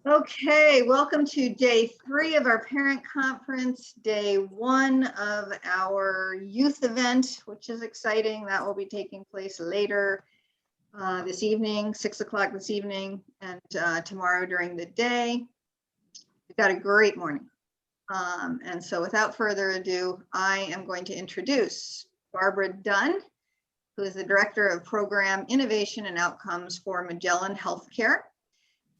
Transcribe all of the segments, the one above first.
Okay, welcome to day 3 of our parent conference, day 1 of our youth event, which is exciting. That will be taking place later this evening, 6 o'clock this evening, and tomorrow during the day. We've got a great morning. And so without further ado, I am going to introduce Barbara Dunn, who is the Director of Program Innovation and Outcomes for Magellan Healthcare.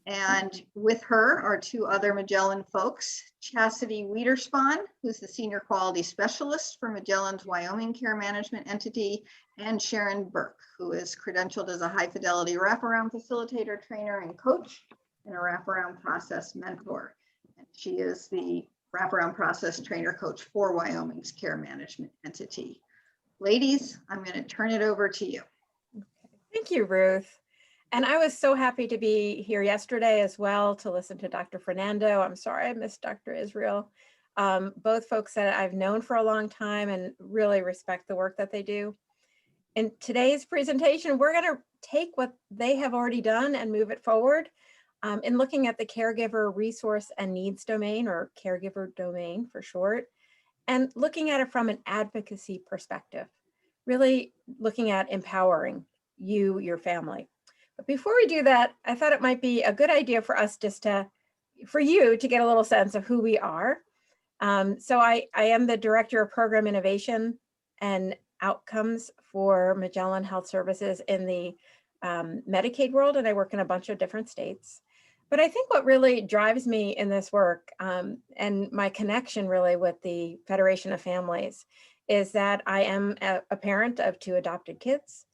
And with her are 2 other Magellan folks, Chastity Wiederspan, who's the Senior Quality Specialist for Magellan's Wyoming Care Management Entity, and Sharon Burke, who is credentialed as a high fidelity wraparound facilitator, trainer, and coach, and a wraparound process mentor. And she is the wraparound process trainer coach for Wyoming's Care Management Entity. Ladies, I'm going to turn it over to you. Thank you, Ruth. And I was so happy to be here yesterday as well to listen to Dr. Fernando. I'm sorry I missed Dr. Israel. Both folks that I've known for a long time and really respect the work that they do. In today's presentation, we're going to take what they have already done and move it forward in looking at the caregiver resource and needs domain, or caregiver domain for short, and looking at it from an advocacy perspective, really looking at empowering you, your family. But before we do that, I thought it might be a good idea for us just for you to get a little sense of who we are. So I am the Director of Program Innovation and Outcomes for Magellan Health Services in the Medicaid world, and I work in a bunch of different states. But I think what really drives me in this work and my connection really with the Federation of Families is that I am a parent of 2 adopted kids.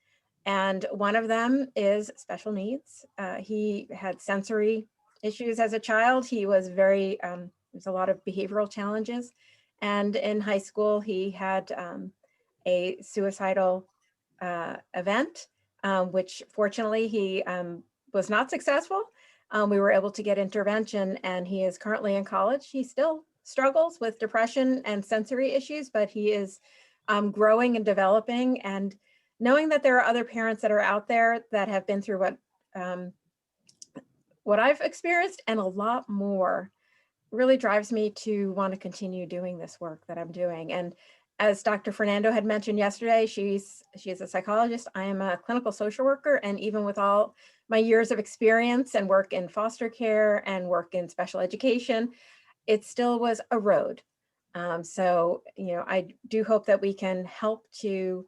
And one of them is special needs. He had sensory issues as a child. He was there's a lot of behavioral challenges. And in high school, he had a suicidal event, which fortunately he was not successful. We were able to get intervention, and he is currently in college. He still struggles with depression and sensory issues, but he is growing and developing. And knowing that there are other parents that are out there that have been through what I've experienced and a lot more really drives me to want to continue doing this work that I'm doing. And as Dr. Fernando had mentioned yesterday, she's a psychologist. I am a clinical social worker, and even with all my years of experience and work in foster care and work in special education, it still was a road. So, I do hope that we can help to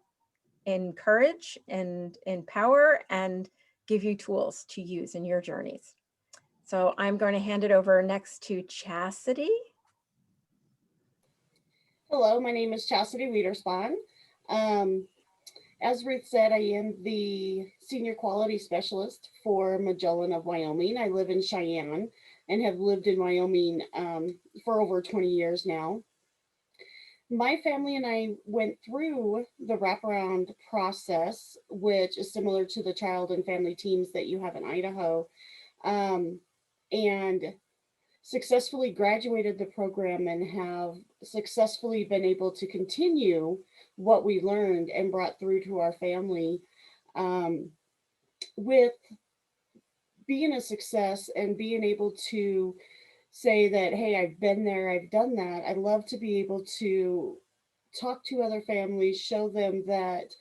encourage and empower and give you tools to use in your journeys. So I'm going to hand it over next to Chastity. Hello, my name is Chastity Wiederspan. As Ruth said, I am the Senior Quality Specialist for Magellan of Wyoming. I live in Cheyenne and have lived in Wyoming for over 20 years now. My family and I went through the wraparound process, which is similar to the child and family teams that you have in Idaho, and successfully graduated the program and have successfully been able to continue what we learned and brought through to our family with being a success and being able to say that, hey, I've been there, I've done that. I love to be able to talk to other families, show them that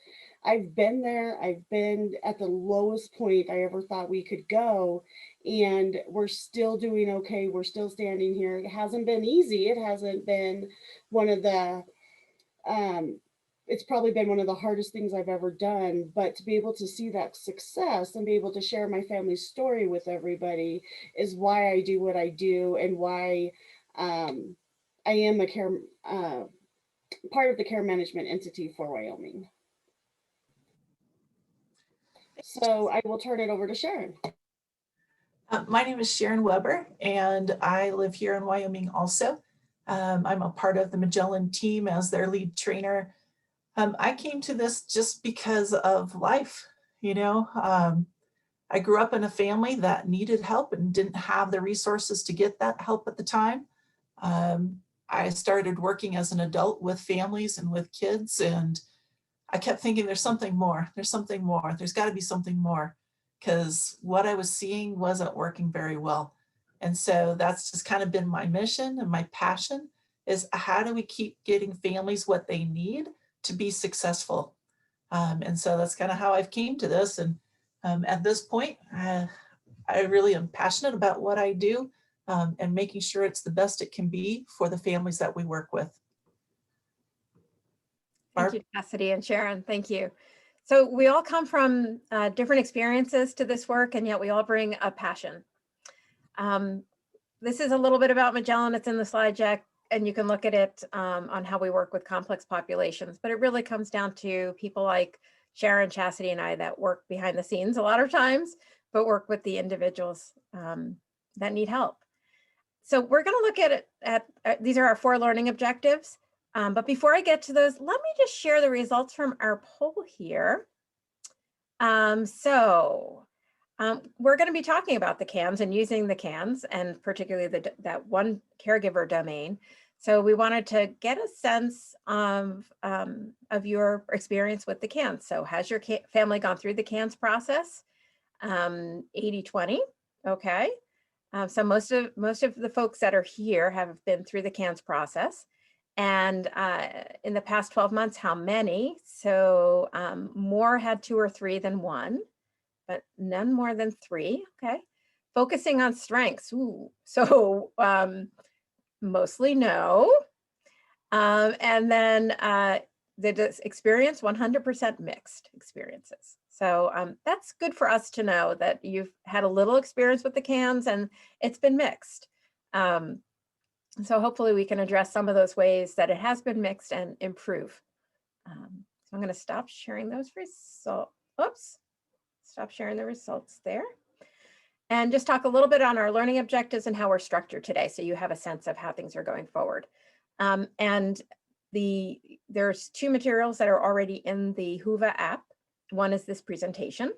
I've been there, I've been at the lowest point I ever thought we could go, and we're still doing okay, we're still standing here. It hasn't been easy, it hasn't been one of the, it's probably been one of the hardest things I've ever done, but to be able to see that success and be able to share my family's story with everybody is why I do what I do, and why I am a part of the care management entity for Wyoming. So I will turn it over to Sharon. My name is Sharon Weber, and I live here in Wyoming also. I'm a part of the Magellan team as their lead trainer. I came to this just because of life, I grew up in a family that needed help and didn't have the resources to get that help at the time. I started working as an adult with families and with kids, and I kept thinking there's something more, there's got to be something more, because what I was seeing wasn't working very well. And so that's just kind of been my mission and my passion, is how do we keep getting families what they need to be successful? And so that's kind of how I've came to this. And at this point, I really am passionate about what I do, and making sure it's the best it can be for the families that we work with. Thank you, Cassidy and Sharon. Thank you. So we all come from different experiences to this work, and yet we all bring a passion. This is a little bit about Magellan. It's in the slide deck, and you can look at it on how we work with complex populations. But it really comes down to people like Sharon, Chastity, and I that work behind the scenes a lot of times, but work with the individuals that need help. So we're going to look at it these are our 4 learning objectives. But before I get to those, let me just share the results from our poll here. We're going to be talking about the CANS and using the CANS, and particularly that one caregiver domain. So we wanted to get a sense of your experience with the CANS. So has your family gone through the CANS process? 80-20, okay. So most of the folks that are here have been through the CANS process. And in the past 12 months, how many? So more had 2 or 3 than 1, but none more than 3, okay. Focusing on strengths, ooh. So mostly no. And then the experience, 100% mixed experiences. So that's good for us to know that you've had a little experience with the CANS and it's been mixed. So hopefully we can address some of those ways that it has been mixed and improve. So I'm going to stop sharing those results. Oops, stop sharing the results there. And just talk a little bit on our learning objectives and how we're structured today, so you have a sense of how things are going forward. And there's 2 materials that are already in the Whova app. One is this presentation,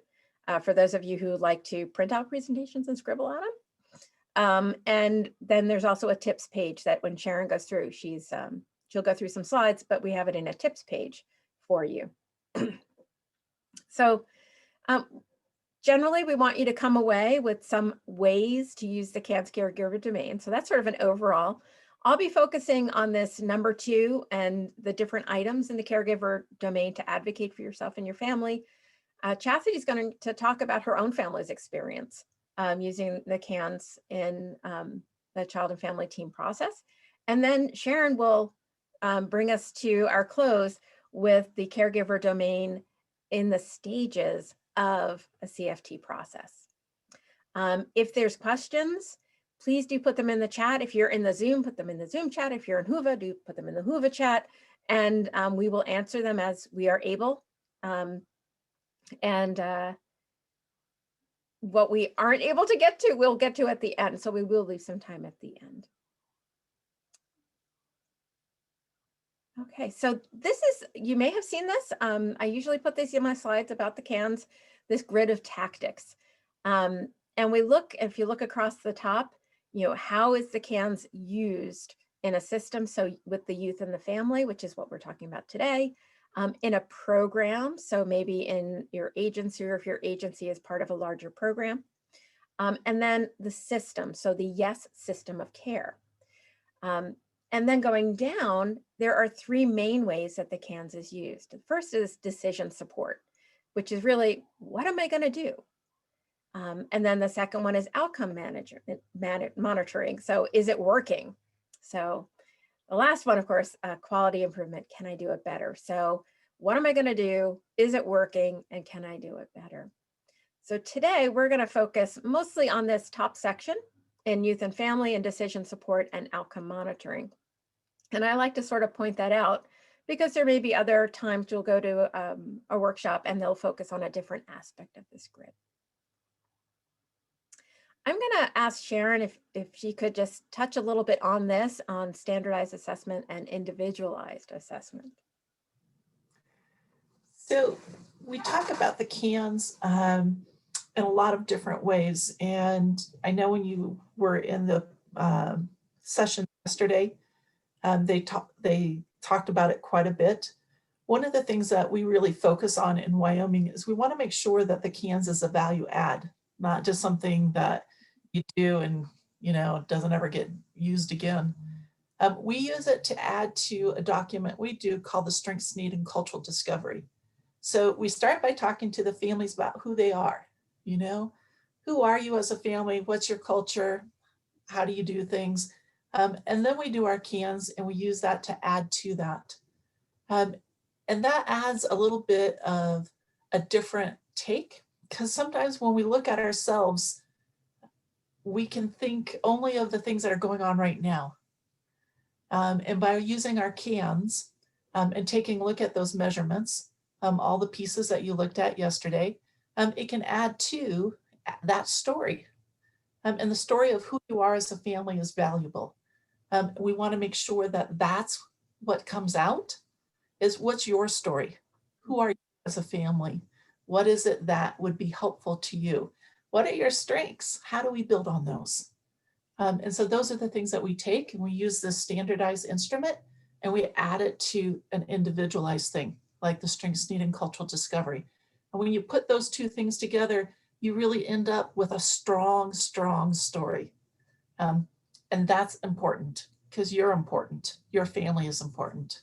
for those of you who like to print out presentations and scribble on them. And then there's also a tips page that when Sharon goes through, she'll go through some slides, but we have it in a tips page for you. So generally, we want you to come away with some ways to use the CANS Caregiver Domain. So that's sort of an overall. I'll be focusing on this number 2 and the different items in the caregiver domain to advocate for yourself and your family. Chastity's going to talk about her own family's experience using the CANS in the child and family team process. And then Sharon will bring us to our close with the caregiver domain in the stages of a CFT process. If there's questions, please do put them in the chat. If you're in the Zoom, put them in the Zoom chat. If you're in Whova, do put them in the Whova chat, and we will answer them as we are able. What we aren't able to get to, we'll get to at the end. So we will leave some time at the end. Okay, so this is, you may have seen this. I usually put this in my slides about the CANS, this grid of tactics. And we look, if you look across the top, how is the CANS used in a system? So with the youth and the family, which is what we're talking about today, in a program. So maybe in your agency, or if your agency is part of a larger program. And then the system, so the YES system of care. And then going down, there are 3 main ways that the CANS is used. The first is decision support, which is really, what am I going to do? And then the second one is outcome monitoring. So is it working? So the last one, of course, quality improvement. Can I do it better? So what am I going to do? Is it working? And can I do it better? So today we're going to focus mostly on this top section in youth and family and decision support and outcome monitoring. And I like to sort of point that out because there may be other times you'll go to a workshop and they'll focus on a different aspect of this grid. I'm going to ask Sharon if she could just touch a little bit on this, on standardized assessment and individualized assessment. So we talk about the CANS in a lot of different ways. And I know when you were in the session yesterday, they talked about it quite a bit. One of the things that we really focus on in Wyoming is we want to make sure that the CANS is a value add, not just something that you do and doesn't ever get used again. We use it to add to a document we do called the Strengths, Need, and Cultural Discovery. So we start by talking to the families about who they are. Who are you as a family? What's your culture? How do you do things? And then we do our CANs, and we use that to add to that. And that adds a little bit of a different take, because sometimes when we look at ourselves, we can think only of the things that are going on right now. And by using our CANs and taking a look at those measurements, all the pieces that you looked at yesterday, it can add to that story. And the story of who you are as a family is valuable. We want to make sure that that's what comes out, is what's your story? Who are you as a family? What is it that would be helpful to you? What are your strengths? How do we build on those? And so those are the things that we take, and we use this standardized instrument, and we add it to an individualized thing, like the Strengths, Need, and Cultural Discovery. And when you put those two things together, you really end up with a strong, strong story. And that's important, because you're important. Your family is important.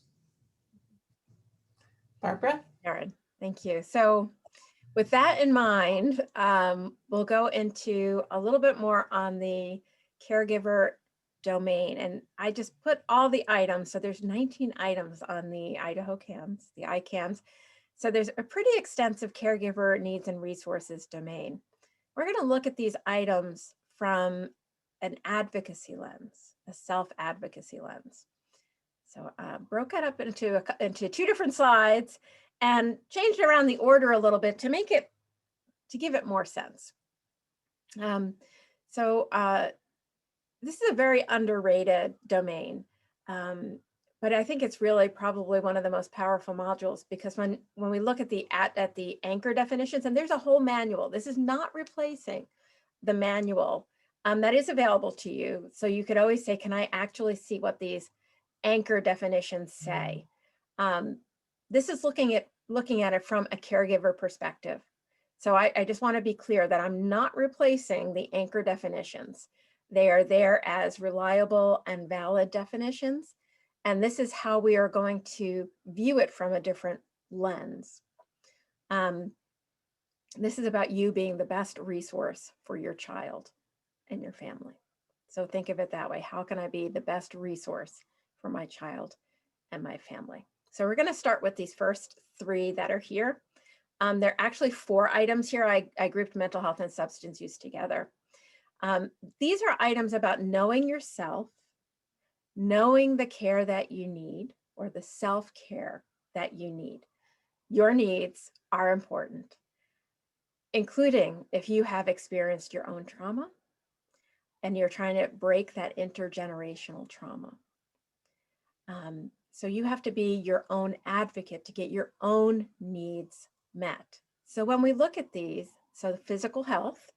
Barbara? Erin, thank you. So with that in mind, we'll go into a little bit more on the caregiver domain. And I just put all the items. So there's 19 items on the Idaho CANS, the ICANS. So there's a pretty extensive caregiver needs and resources domain. We're going to look at these items from an advocacy lens, a self-advocacy lens. So broke it up into two different slides and changed around the order a little bit to give it more sense. This is a very underrated domain, but I think it's really probably one of the most powerful modules, because when we look at the anchor definitions, and there's a whole manual, this is not replacing the manual that is available to you. So you could always say, can I actually see what these anchor definitions say? This is looking at it from a caregiver perspective. So I just want to be clear that I'm not replacing the anchor definitions. They are there as reliable and valid definitions. And this is how we are going to view it from a different lens. This is about you being the best resource for your child and your family. So think of it that way. How can I be the best resource for my child and my family? So we're going to start with these first three that are here. There are actually 4 items here. I grouped mental health and substance use together. These are items about knowing yourself, knowing the care that you need, or the self-care that you need. Your needs are important, including if you have experienced your own trauma and you're trying to break that intergenerational trauma. So you have to be your own advocate to get your own needs met. So when we look at these, so the physical health,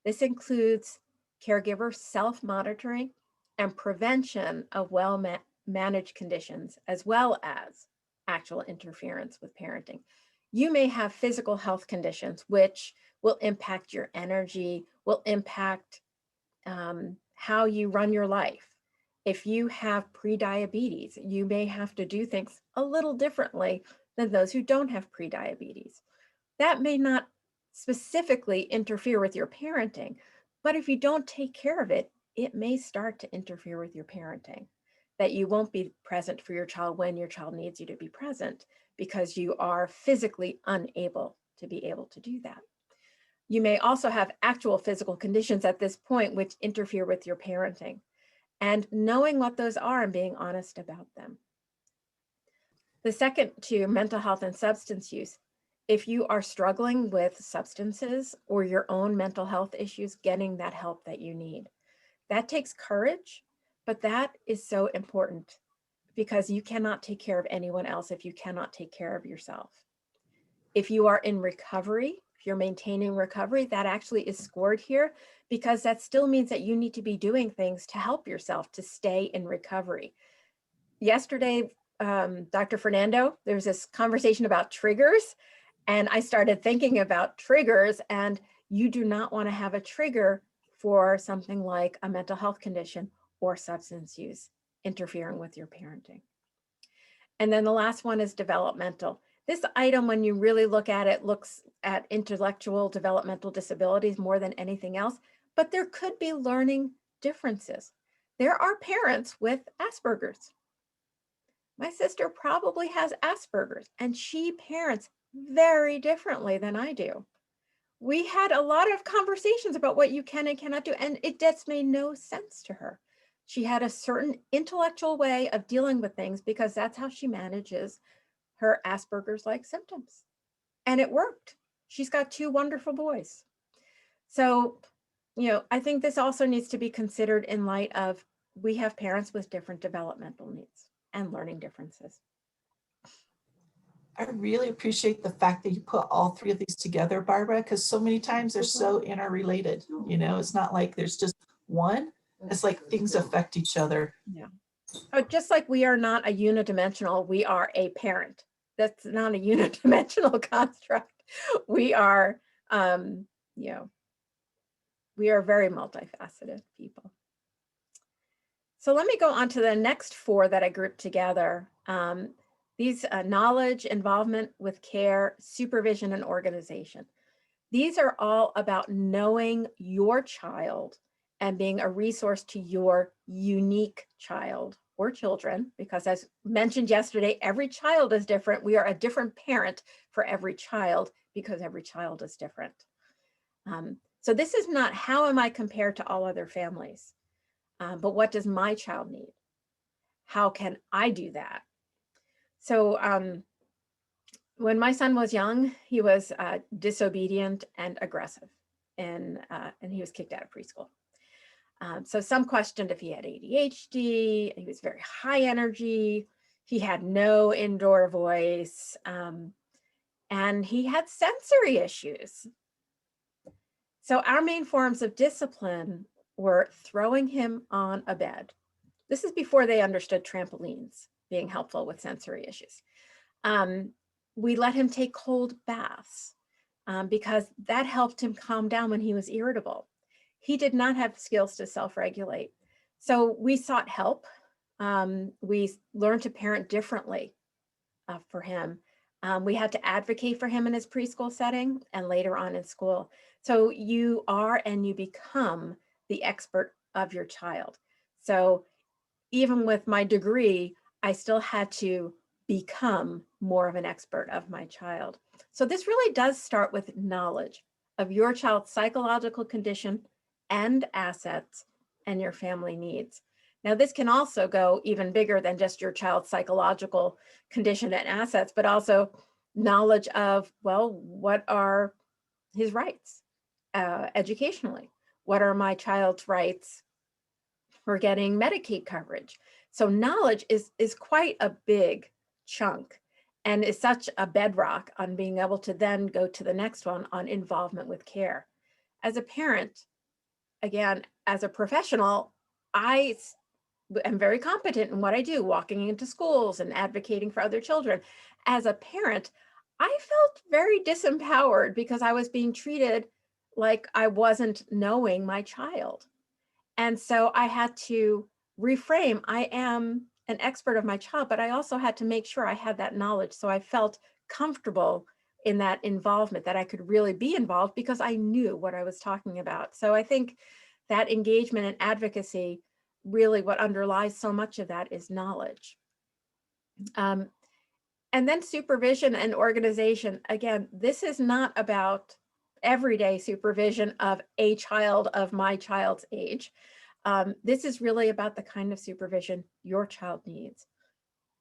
this includes caregiver self-monitoring and prevention of well-managed conditions, as well as actual interference with parenting. You may have physical health conditions, which will impact your energy, will impact how you run your life. If you have prediabetes, you may have to do things a little differently than those who don't have prediabetes. That may not specifically interfere with your parenting, but if you don't take care of it, it may start to interfere with your parenting, that you won't be present for your child when your child needs you to be present because you are physically unable to be able to do that. You may also have actual physical conditions at this point which interfere with your parenting, and knowing what those are and being honest about them. The second to mental health and substance use. If you are struggling with substances or your own mental health issues, getting that help that you need. That takes courage, but that is so important because you cannot take care of anyone else if you cannot take care of yourself. If you are in recovery, if you're maintaining recovery, that actually is scored here because that still means that you need to be doing things to help yourself to stay in recovery. Yesterday, Dr. Fernando, there was this conversation about triggers, and I started thinking about triggers, and you do not want to have a trigger for something like a mental health condition or substance use interfering with your parenting. And then the last one is developmental. This item, when you really look at it, looks at intellectual developmental disabilities more than anything else, but there could be learning differences. There are parents with Asperger's. My sister probably has Asperger's, and she parents very differently than I do. We had a lot of conversations about what you can and cannot do, and it just made no sense to her. She had a certain intellectual way of dealing with things because that's how she manages her Asperger's-like symptoms. And it worked. She's got 2 wonderful boys. So, I think this also needs to be considered in light of we have parents with different developmental needs and learning differences. I really appreciate the fact that you put all 3 of these together, Barbara, because so many times they're so interrelated. It's not like there's just one. It's like things affect each other. Yeah. Oh, just like we are not a unidimensional, we are a parent. That's not a unidimensional construct. We are, we are very multifaceted people. So let me go on to the next 4 that I grouped together. These knowledge, involvement with care, supervision, and organization. These are all about knowing your child and being a resource to your unique child or children, because as mentioned yesterday, every child is different. We are a different parent for every child because every child is different. So this is not how am I compared to all other families, but what does my child need? How can I do that? So when my son was young, he was disobedient and aggressive, and he was kicked out of preschool. So some questioned if he had ADHD. He was very high energy. He had no indoor voice, and he had sensory issues. So our main forms of discipline were throwing him on a bed. This is before they understood trampolines being helpful with sensory issues. We let him take cold baths because that helped him calm down when he was irritable. He did not have skills to self-regulate. So we sought help. We learned to parent differently for him. We had to advocate for him in his preschool setting and later on in school. So you are and you become the expert of your child. So even with my degree, I still had to become more of an expert of my child. So this really does start with knowledge of your child's psychological condition and assets and your family needs. Now, this can also go even bigger than just your child's psychological condition and assets, but also knowledge of, well, what are his rights educationally? What are my child's rights for getting Medicaid coverage? So knowledge is quite a big chunk and is such a bedrock on being able to then go to the next one on involvement with care. As a parent, again, as a professional, I am very competent in what I do, walking into schools and advocating for other children. As a parent, I felt very disempowered because I was being treated like I wasn't knowing my child. And so I had to reframe, I am an expert of my child, but I also had to make sure I had that knowledge. So I felt comfortable in that involvement, that I could really be involved because I knew what I was talking about. So I think that engagement and advocacy, really what underlies so much of that is knowledge. And then supervision and organization. Again, this is not about everyday supervision of a child of my child's age. This is really about the kind of supervision your child needs.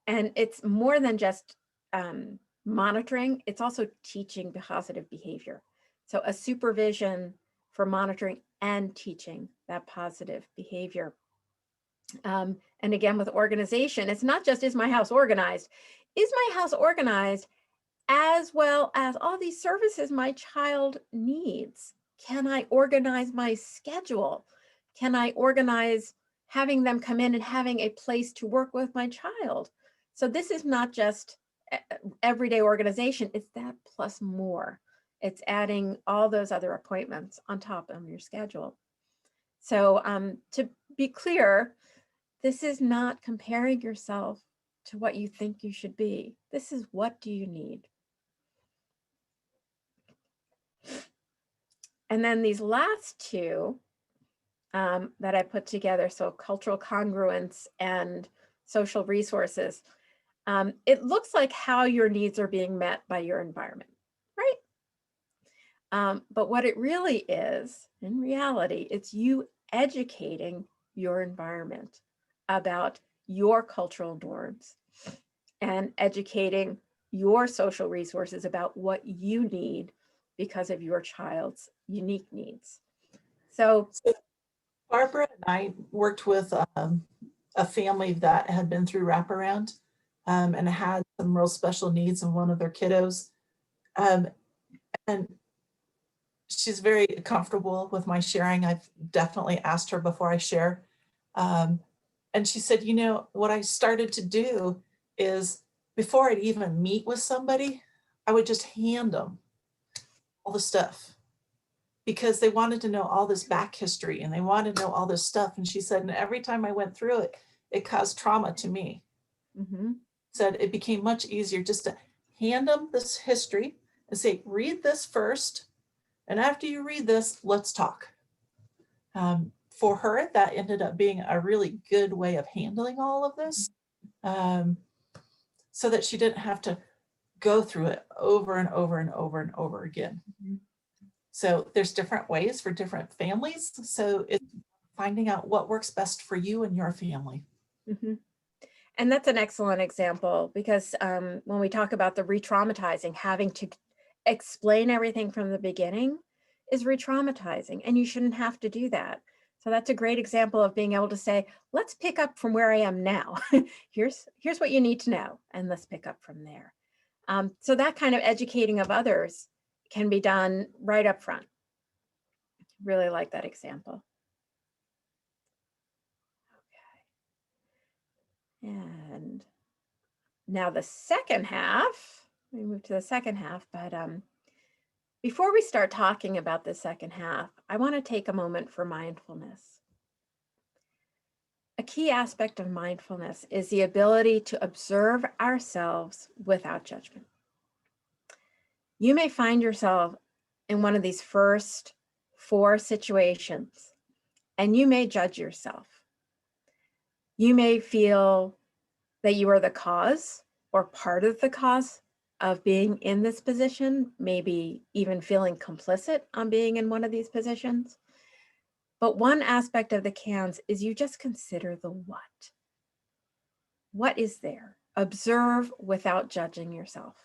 And it's more than just monitoring, it's also teaching positive behavior. So a supervision for monitoring and teaching that positive behavior. And again, with organization, it's not just, is my house organized? Is my house organized as well as all these services my child needs? Can I organize my schedule? Can I organize having them come in and having a place to work with my child? So this is not just everyday organization, it's that plus more. It's adding all those other appointments on top of your schedule. So to be clear, this is not comparing yourself to what you think you should be. This is, what do you need? And then these last two that I put together, so cultural congruence and social resources, it looks like how your needs are being met by your environment, right? But what it really is, in reality, it's you educating your environment about your cultural norms and educating your social resources about what you need because of your child's unique needs. So Barbara and I worked with a family that had been through wraparound and had some real special needs in one of their kiddos. And she's very comfortable with my sharing. I've definitely asked her before I share. And she said, you know, what I started to do is before I'd even meet with somebody, I would just hand them all the stuff because they wanted to know all this back history and they wanted to know all this stuff. And she said, and every time I went through it, it caused trauma to me. Said it became much easier just to hand them this history and say, read this first. And after you read this, let's talk. For her, that ended up being a really good way of handling all of this, so that she didn't have to go through it over and over and over and over again. So there's different ways for different families. So it's finding out what works best for you and your family. And that's an excellent example because when we talk about the re-traumatizing, having to explain everything from the beginning is re-traumatizing, and you shouldn't have to do that. So that's a great example of being able to say, let's pick up from where I am now. here's what you need to know, and let's pick up from there. So that kind of educating of others can be done right up front. Really like that example. Okay. And now the second half, we move to the second half, but before we start talking about the second half, I want to take a moment for mindfulness. A key aspect of mindfulness is the ability to observe ourselves without judgment. You may find yourself in one of these first 4 situations, and you may judge yourself. You may feel that you are the cause or part of the cause of being in this position, maybe even feeling complicit on being in one of these positions. But one aspect of the CANS is you just consider the what. What is there? Observe without judging yourself.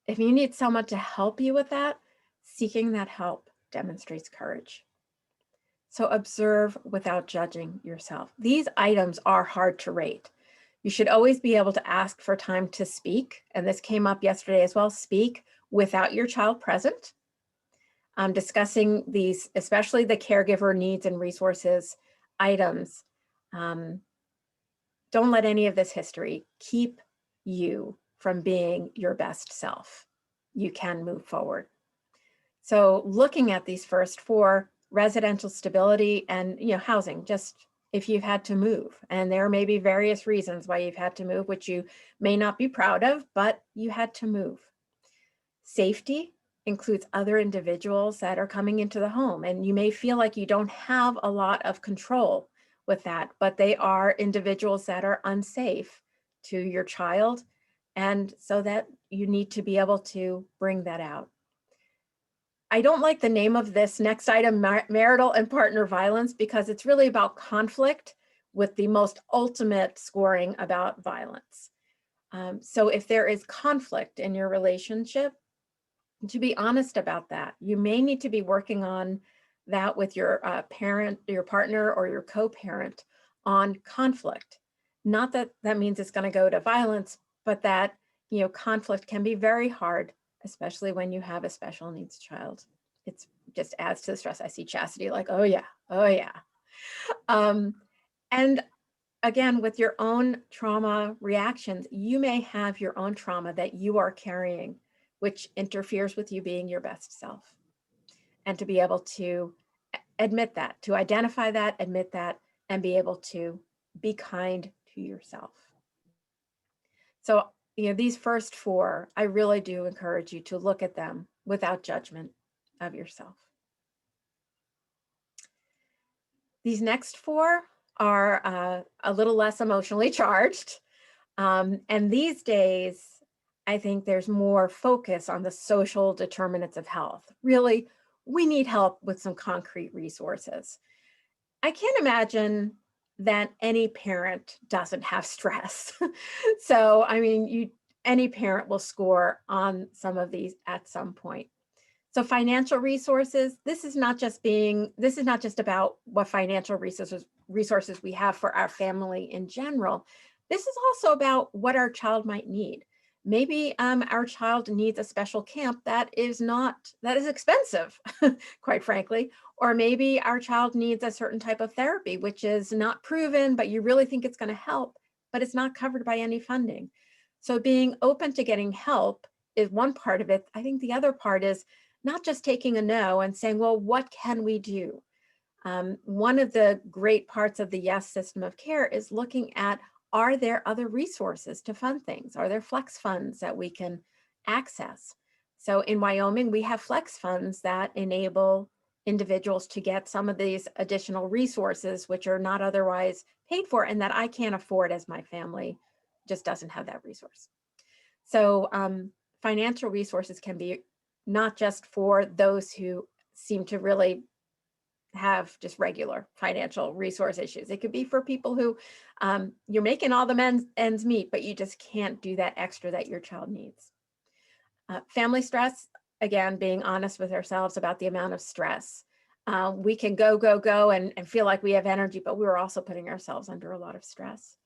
If you need someone to help you with that, seeking that help demonstrates courage. So observe without judging yourself. These items are hard to rate. You should always be able to ask for time to speak. And this came up yesterday as well. Speak without your child present. Discussing these, especially the caregiver needs and resources items. Don't let any of this history keep you from being your best self. You can move forward. So looking at these first 4, residential stability and housing, just if you've had to move, and there may be various reasons why you've had to move, which you may not be proud of, but you had to move. Safety includes other individuals that are coming into the home, and you may feel like you don't have a lot of control with that, but they are individuals that are unsafe to your child, and so that you need to be able to bring that out. I don't like the name of this next item, marital and partner violence, because it's really about conflict with the most ultimate scoring about violence. So if there is conflict in your relationship, to be honest about that, you may need to be working on that with your parent, your partner, or your co-parent on conflict. Not that that means it's going to go to violence, but that conflict can be very hard, especially when you have a special needs child. It just adds to the stress. I see Chastity like, oh yeah, oh yeah. And again, with your own trauma reactions, you may have your own trauma that you are carrying, which interferes with you being your best self. And to be able to admit that, to identify that, admit that, and be able to be kind to yourself. So, these first four, I really do encourage you to look at them without judgment of yourself. These next four are a little less emotionally charged. And these days, I think there's more focus on the social determinants of health. Really, we need help with some concrete resources. I can't imagine that any parent doesn't have stress. So, I mean, any parent will score on some of these at some point. So financial resources, this is not just about what financial resources we have for our family in general. This is also about what our child might need. Maybe our child needs a special camp that is expensive, quite frankly, or maybe our child needs a certain type of therapy, which is not proven, but you really think it's going to help, but it's not covered by any funding. So being open to getting help is one part of it. I think the other part is not just taking a no and saying, well, what can we do? One of the great parts of the YES system of care is looking at, are there other resources to fund things? Are there flex funds that we can access? So in Wyoming, we have flex funds that enable individuals to get some of these additional resources, which are not otherwise paid for and that I can't afford as my family just doesn't have that resource. So financial resources can be not just for those who seem to really have just regular financial resource issues. It could be for people who you're making all the ends meet, but you just can't do that extra that your child needs. Family stress, again, being honest with ourselves about the amount of stress. We can go and feel like we have energy, but we're also putting ourselves under a lot of stress.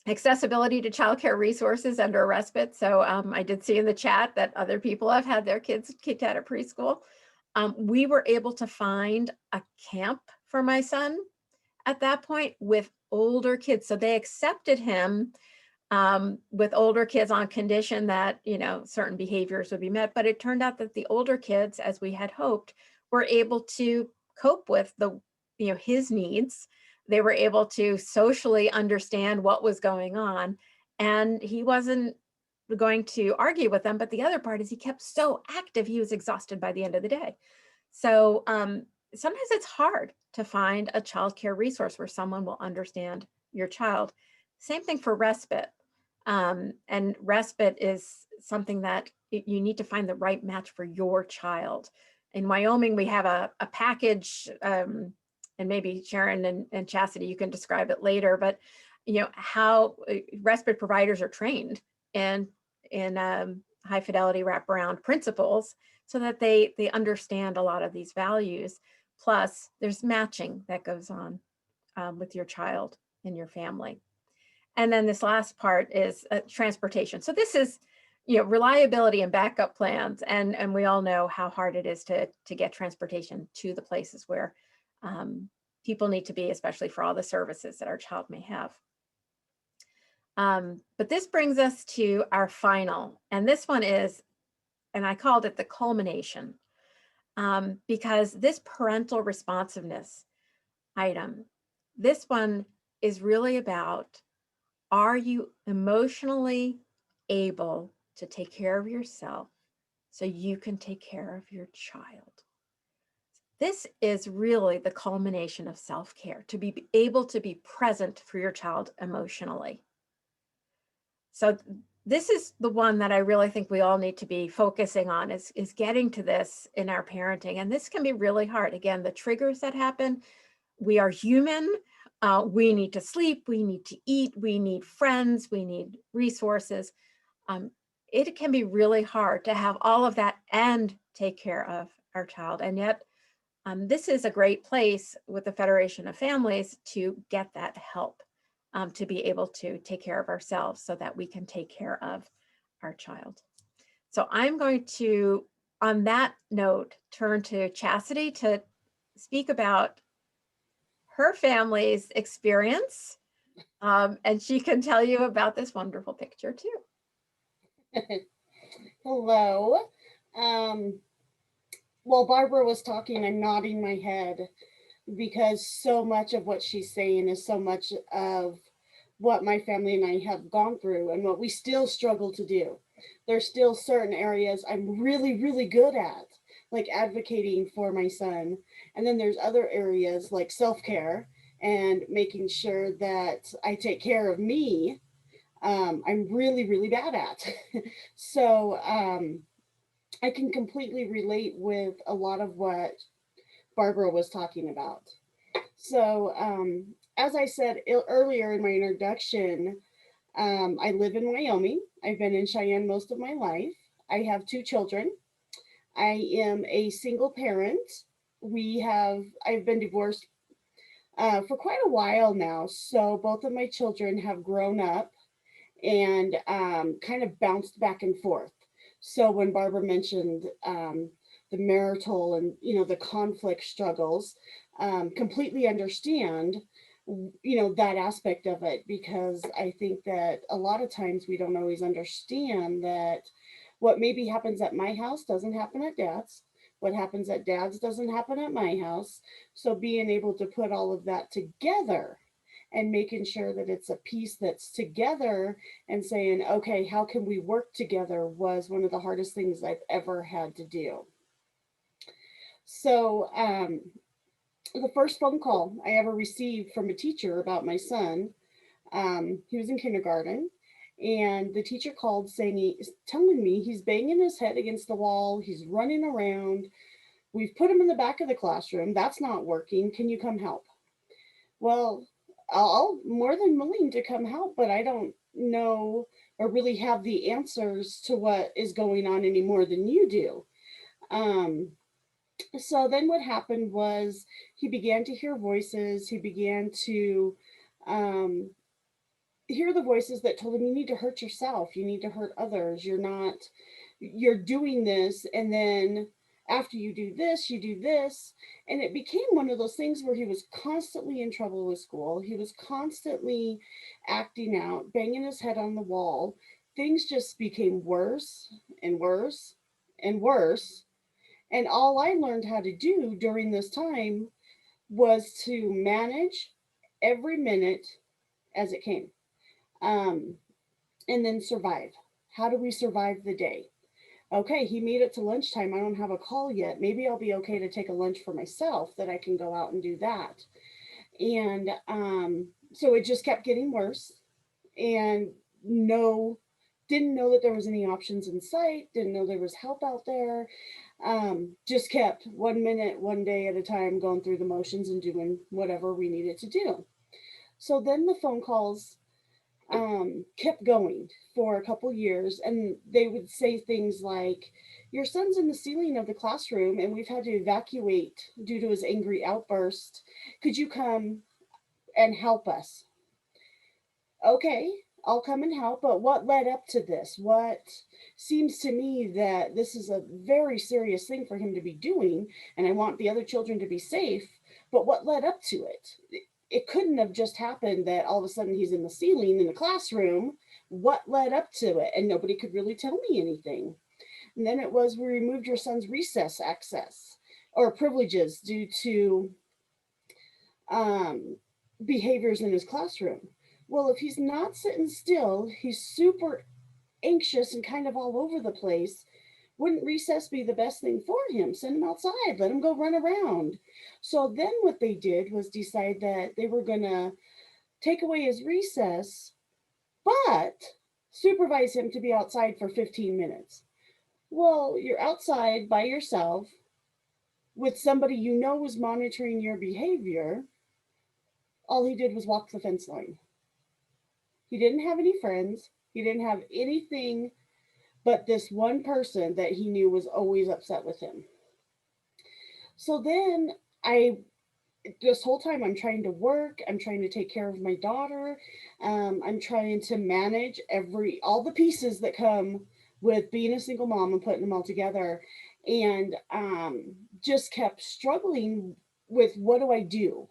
Accessibility to childcare resources under a respite. So I did see in the chat that other people have had their kids kicked out of preschool. We were able to find a camp for my son at that point with older kids. So they accepted him with older kids on condition that, certain behaviors would be met. But it turned out that the older kids, as we had hoped, were able to cope with his needs. They were able to socially understand what was going on, and he wasn't going to argue with them. But the other part is he kept so active, he was exhausted by the end of the day. So sometimes it's hard to find a childcare resource where someone will understand your child. Same thing for respite. And respite is something that you need to find the right match for your child. In Wyoming, we have a package, and maybe Sharon and Chastity, you can describe it later, but how respite providers are trained in high fidelity wraparound principles so that they understand a lot of these values. Plus there's matching that goes on with your child and your family. And then this last part is transportation. So this is reliability and backup plans. And we all know how hard it is to get transportation to the places where people need to be, especially for all the services that our child may have. But this brings us to our final, and this one is, and I called it the culmination, because this parental responsiveness item, this one is really about, are you emotionally able to take care of yourself so you can take care of your child? This is really the culmination of self-care, to be able to be present for your child emotionally. So this is the one that I really think we all need to be focusing on, is getting to this in our parenting. And this can be really hard. Again, the triggers that happen, we are human. We need to sleep, we need to eat, we need friends, we need resources. It can be really hard to have all of that and take care of our child. And yet, this is a great place with the Federation of Families to get that help, to be able to take care of ourselves so that we can take care of our child. So I'm going to, on that note, turn to Chastity to speak about her family's experience, and she can tell you about this wonderful picture too. Hello. while Barbara was talking, I'm nodding my head because so much of what she's saying is so much of what my family and I have gone through and what we still struggle to do. There's still certain areas I'm really, really good at, like advocating for my son. And then there's other areas like self-care and making sure that I take care of me. I'm really, really bad at. So I can completely relate with a lot of what Barbara was talking about. So, as I said earlier in my introduction, I live in Wyoming. I've been in Cheyenne most of my life. I have 2 children. I am a single parent. I've been divorced for quite a while now. So both of my children have grown up and kind of bounced back and forth. So when Barbara mentioned the marital and the conflict struggles, completely understand that aspect of it, because I think that a lot of times we don't always understand that what maybe happens at my house doesn't happen at dad's. What happens at dad's doesn't happen at my house. So being able to put all of that together and making sure that it's a piece that's together and saying, okay, how can we work together, was one of the hardest things I've ever had to do. So the first phone call I ever received from a teacher about my son, he was in kindergarten, and the teacher called saying, telling me he's banging his head against the wall, he's running around, we've put him in the back of the classroom, that's not working, can you come help? Well, I'll more than willing to come help, but I don't know or really have the answers to what is going on any more than you do. So then what happened was he began to hear voices. He began to hear the voices that told him, you need to hurt yourself. You need to hurt others. You're doing this. And then after you do this, you do this. And it became one of those things where he was constantly in trouble with school. He was constantly acting out, banging his head on the wall. Things just became worse and worse and worse. And all I learned how to do during this time was to manage every minute as it came, and then survive. How do we survive the day? Okay, he made it to lunchtime. I don't have a call yet. Maybe I'll be okay to take a lunch for myself, that I can go out and do that. And so it just kept getting worse. And didn't know that there was any options in sight, didn't know there was help out there. Just kept 1 minute, 1 day at a time, going through the motions and doing whatever we needed to do. So then the phone calls kept going for a couple years, and they would say things like, your son's in the ceiling of the classroom and we've had to evacuate due to his angry outburst. Could you come and help us? Okay, I'll come and help, but what led up to this? What seems to me that this is a very serious thing for him to be doing, and I want the other children to be safe, but what led up to it? It couldn't have just happened that all of a sudden he's in the ceiling in the classroom. What led up to it? And nobody could really tell me anything. And then it was, we removed your son's recess access or privileges due to behaviors in his classroom. Well, if he's not sitting still, he's super anxious and kind of all over the place. Wouldn't recess be the best thing for him? Send him outside, let him go run around. So then what they did was decide that they were going to take away his recess, but supervise him to be outside for 15 minutes. Well, you're outside by yourself with somebody you know was monitoring your behavior. All he did was walk the fence line. He didn't have any friends. He didn't have anything but this one person that he knew was always upset with him. So then this whole time I'm trying to work, I'm trying to take care of my daughter, I'm trying to manage all the pieces that come with being a single mom and putting them all together, and just kept struggling with, what do I do?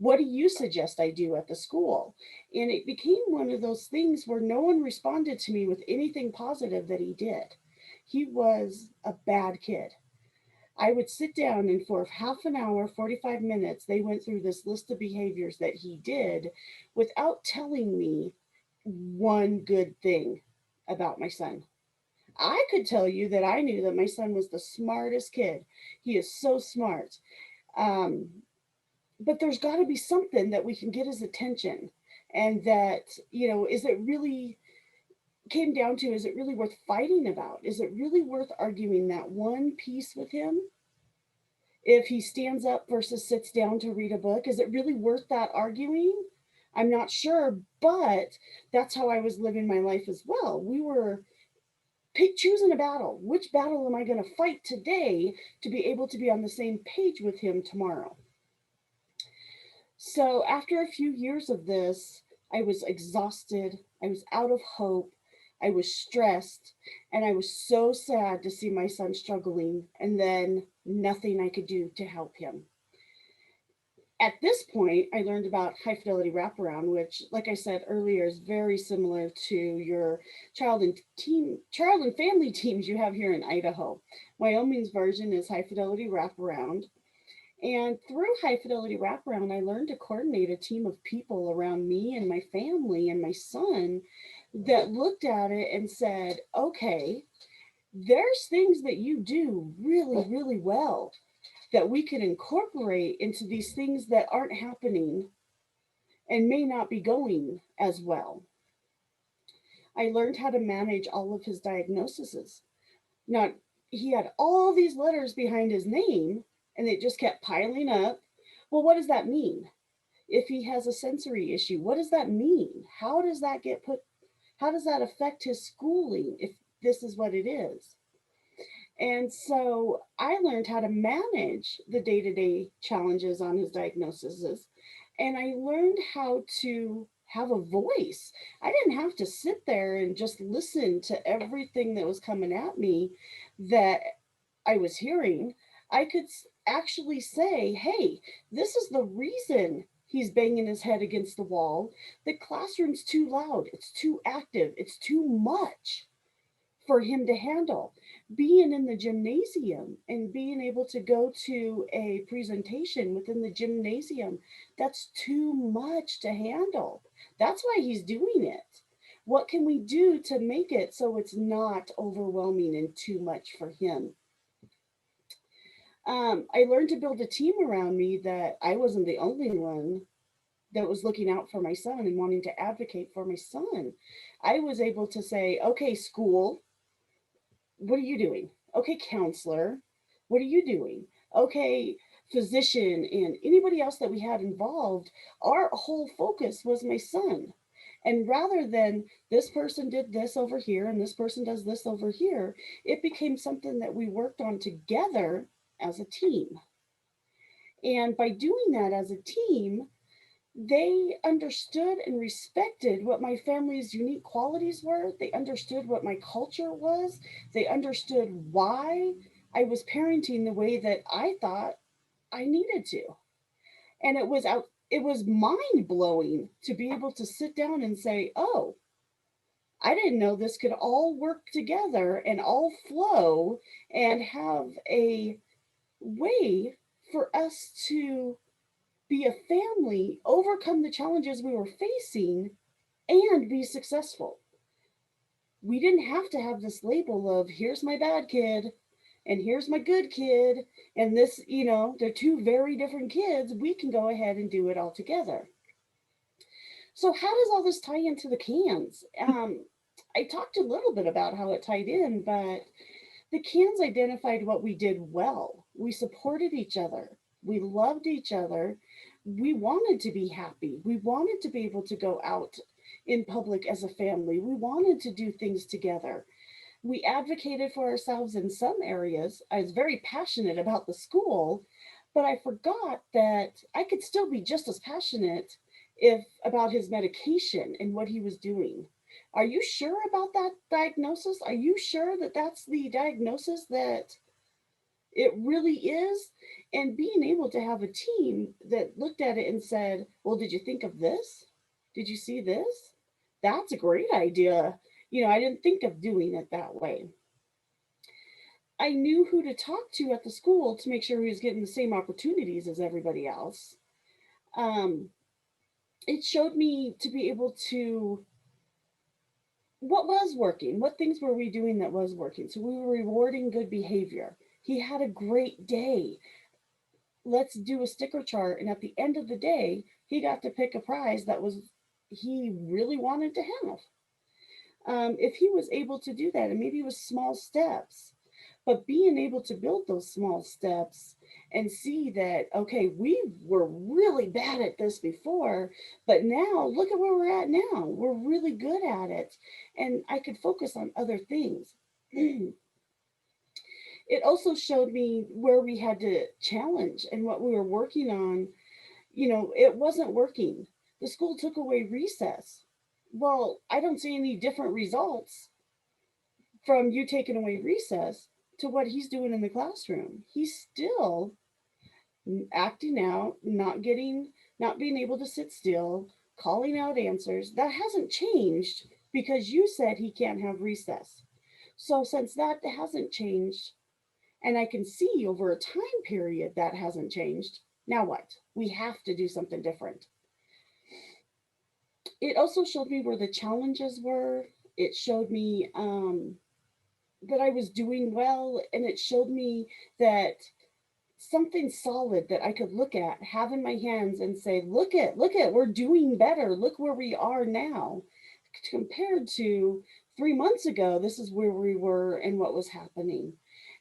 What do you suggest I do at the school? And it became one of those things where no one responded to me with anything positive that he did. He was a bad kid. I would sit down, and for half an hour, 45 minutes, they went through this list of behaviors that he did without telling me one good thing about my son. I could tell you that I knew that my son was the smartest kid. He is so smart. Um, but there's got to be something that we can get his attention. And that, is it really came down to, is it really worth fighting about? Is it really worth arguing that one piece with him? If he stands up versus sits down to read a book, is it really worth that arguing? I'm not sure, but that's how I was living my life as well. We were choosing a battle. Which battle am I going to fight today to be able to be on the same page with him tomorrow? So after a few years of this, I was exhausted. I was out of hope. I was stressed, and I was so sad to see my son struggling, and then nothing I could do to help him. At this point, I learned about high fidelity wraparound, which, like I said earlier, is very similar to your child and family teams you have here in Idaho. Wyoming's version is high fidelity wraparound. And through high fidelity wraparound, I learned to coordinate a team of people around me and my family and my son that looked at it and said, okay, there's things that you do really, really well that we can incorporate into these things that aren't happening and may not be going as well. I learned how to manage all of his diagnoses. Now, he had all these letters behind his name, and it just kept piling up. Well, what does that mean? If he has a sensory issue, what does that mean? How does that affect his schooling if this is what it is? And so I learned how to manage the day-to-day challenges on his diagnoses. And I learned how to have a voice. I didn't have to sit there and just listen to everything that was coming at me that I was hearing. I could actually say, hey, this is the reason he's banging his head against the wall. The classroom's too loud. It's too active. It's too much for him to handle. Being in the gymnasium and being able to go to a presentation within the gymnasium, that's too much to handle. That's why he's doing it. What can we do to make it so it's not overwhelming and too much for him? I learned to build a team around me that I wasn't the only one that was looking out for my son and wanting to advocate for my son. I was able to say, okay, school, what are you doing? Okay, counselor, what are you doing? Okay, physician, and anybody else that we had involved, our whole focus was my son. And rather than this person did this over here and this person does this over here, it became something that we worked on together as a team. And by doing that as a team, they understood and respected what my family's unique qualities were. They understood what my culture was. They understood why I was parenting the way that I thought I needed to. And it was mind blowing to be able to sit down and say, oh, I didn't know this could all work together and all flow and have a way for us to be a family, overcome the challenges we were facing, and be successful. We didn't have to have this label of here's my bad kid and here's my good kid. And this, they're two very different kids. We can go ahead and do it all together. So how does all this tie into the CANS? I talked a little bit about how it tied in, but the CANS identified what we did well. We supported each other. We loved each other. We wanted to be happy. We wanted to be able to go out in public as a family. We wanted to do things together. We advocated for ourselves in some areas. I was very passionate about the school, but I forgot that I could still be just as passionate about his medication and what he was doing. Are you sure about that diagnosis? Are you sure that that's the diagnosis that it really is? And being able to have a team that looked at it and said, well, did you think of this? Did you see this? That's a great idea. I didn't think of doing it that way. I knew who to talk to at the school to make sure he was getting the same opportunities as everybody else. Um, it showed me to be able to, what was working, what things were we doing that was working. So we were rewarding good behavior. He had a great day. Let's do a sticker chart. And at the end of the day, he got to pick a prize that was he really wanted to have. If he was able to do that, and maybe it was small steps, but being able to build those small steps and see that, okay, we were really bad at this before, but now look at where we're at now. We're really good at it. And I could focus on other things. It also showed me where we had to challenge and what we were working on. You know, it wasn't working. The school took away recess. Well, I don't see any different results from you taking away recess to what he's doing in the classroom. He's still acting out, not being able to sit still, calling out answers. That hasn't changed because you said he can't have recess. So since that hasn't changed, and I can see over a time period that hasn't changed, now what? We have to do something different. It also showed me where the challenges were. It showed me that I was doing well, and it showed me that something solid that I could look at, have in my hands, and say, look at, we're doing better. Look where we are now. Compared to 3 months ago, this is where we were and what was happening.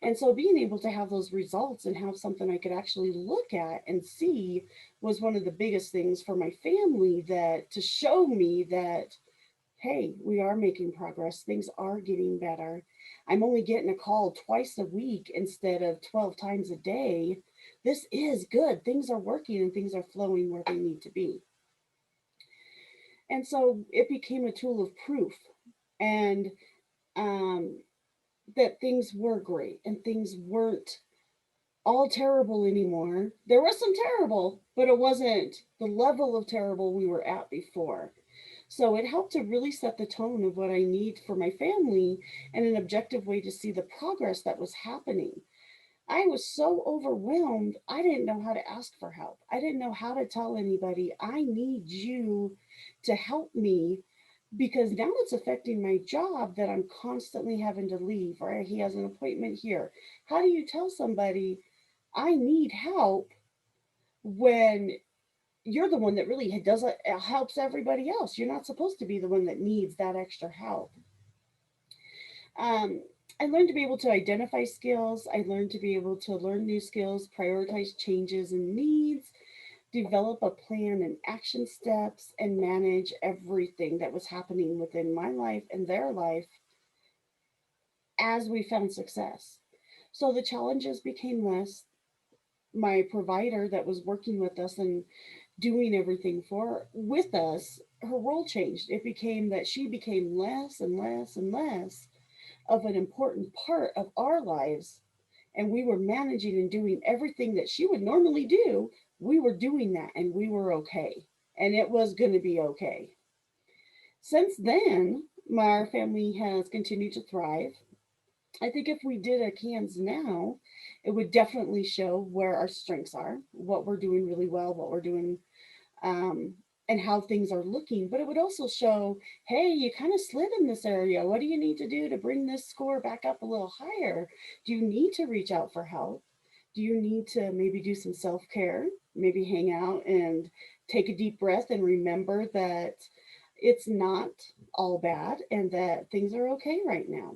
And so being able to have those results and have something I could actually look at and see was one of the biggest things for my family, that to show me that, hey, we are making progress. Things are getting better. I'm only getting a call twice a week instead of 12 times a day. This is good. Things are working and things are flowing where they need to be. And so it became a tool of proof, and that things were great and things weren't all terrible anymore. There was some terrible, but it wasn't the level of terrible we were at before. So it helped to really set the tone of what I need for my family and an objective way to see the progress that was happening. I was so overwhelmed, I didn't know how to ask for help. I didn't know how to tell anybody, I need you to help me, because now it's affecting my job that I'm constantly having to leave, or he has an appointment here. How do you tell somebody, I need help, when you're the one that really does it, helps everybody else? You're not supposed to be the one that needs that extra help. I learned to be able to identify skills. I learned to be able to learn new skills, prioritize changes and needs, develop a plan and action steps, and manage everything that was happening within my life and their life as we found success. So the challenges became less. My provider that was working with us and doing everything with us, her role changed. It became that she became less and less and less of an important part of our lives, and we were managing and doing everything that she would normally do. We were doing that, and we were okay, and it was going to be okay. Since then, our family has continued to thrive. I think if we did a CANS now, it would definitely show where our strengths are, what we're doing really well, what we're doing, and how things are looking. But it would also show, hey, you kind of slid in this area. What do you need to do to bring this score back up a little higher? Do you need to reach out for help? Do you need to maybe do some self-care? Maybe hang out and take a deep breath and remember that it's not all bad and that things are okay right now.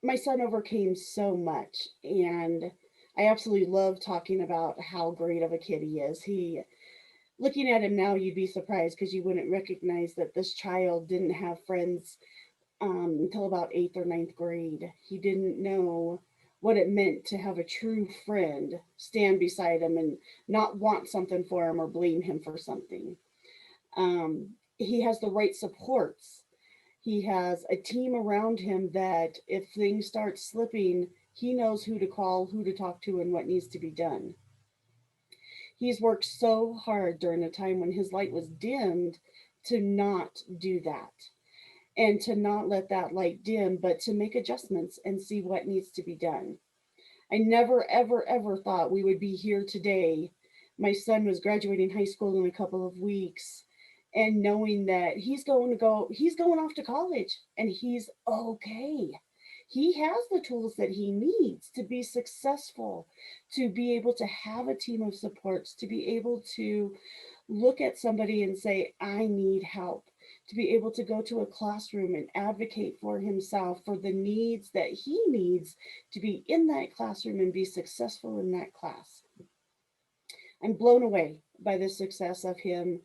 My son overcame so much, and I absolutely love talking about how great of a kid he is. Looking at him now, you'd be surprised because you wouldn't recognize that this child didn't have friends until about 8th or 9th grade. He didn't know what it meant to have a true friend stand beside him and not want something for him or blame him for something. He has the right supports. He has a team around him that if things start slipping, he knows who to call, who to talk to, and what needs to be done. He's worked so hard during a time when his light was dimmed to not do that. and to not let that light dim, but to make adjustments and see what needs to be done. I never, ever, ever thought we would be here today. My son was graduating high school in a couple of weeks, and knowing that he's going off to college, and he's okay. He has the tools that he needs to be successful, to be able to have a team of supports, to be able to look at somebody and say, I need help, to be able to go to a classroom and advocate for himself, for the needs that he needs to be in that classroom and be successful in that class. I'm blown away by the success of him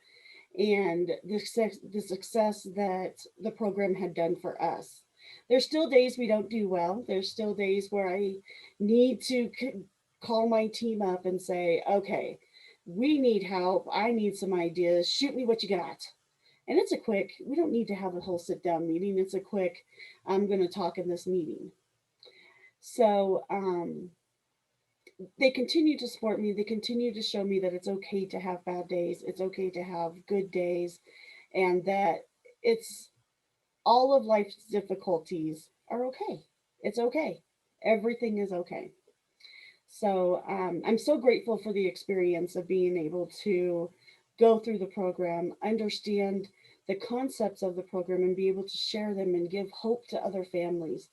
and the success that the program had done for us. There's still days we don't do well. There's still days where I need to call my team up and say, okay, we need help. I need some ideas. Shoot me what you got. And it's a quick, we don't need to have a whole sit down meeting. It's a quick, I'm going to talk in this meeting. So they continue to support me. They continue to show me that it's okay to have bad days. It's okay to have good days, and that it's all of life's difficulties are okay. It's okay. Everything is okay. So I'm so grateful for the experience of being able to go through the program, understand the concepts of the program, and be able to share them and give hope to other families,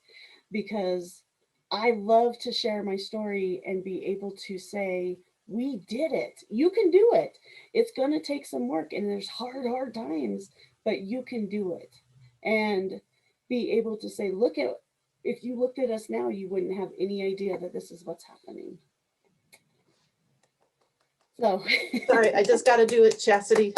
because I love to share my story and be able to say, we did it. You can do it. It's going to take some work, and there's hard times, but you can do it. And be able to say, look at, if you looked at us now, you wouldn't have any idea that this is what's happening. So Sorry, I just got to do it, Chastity.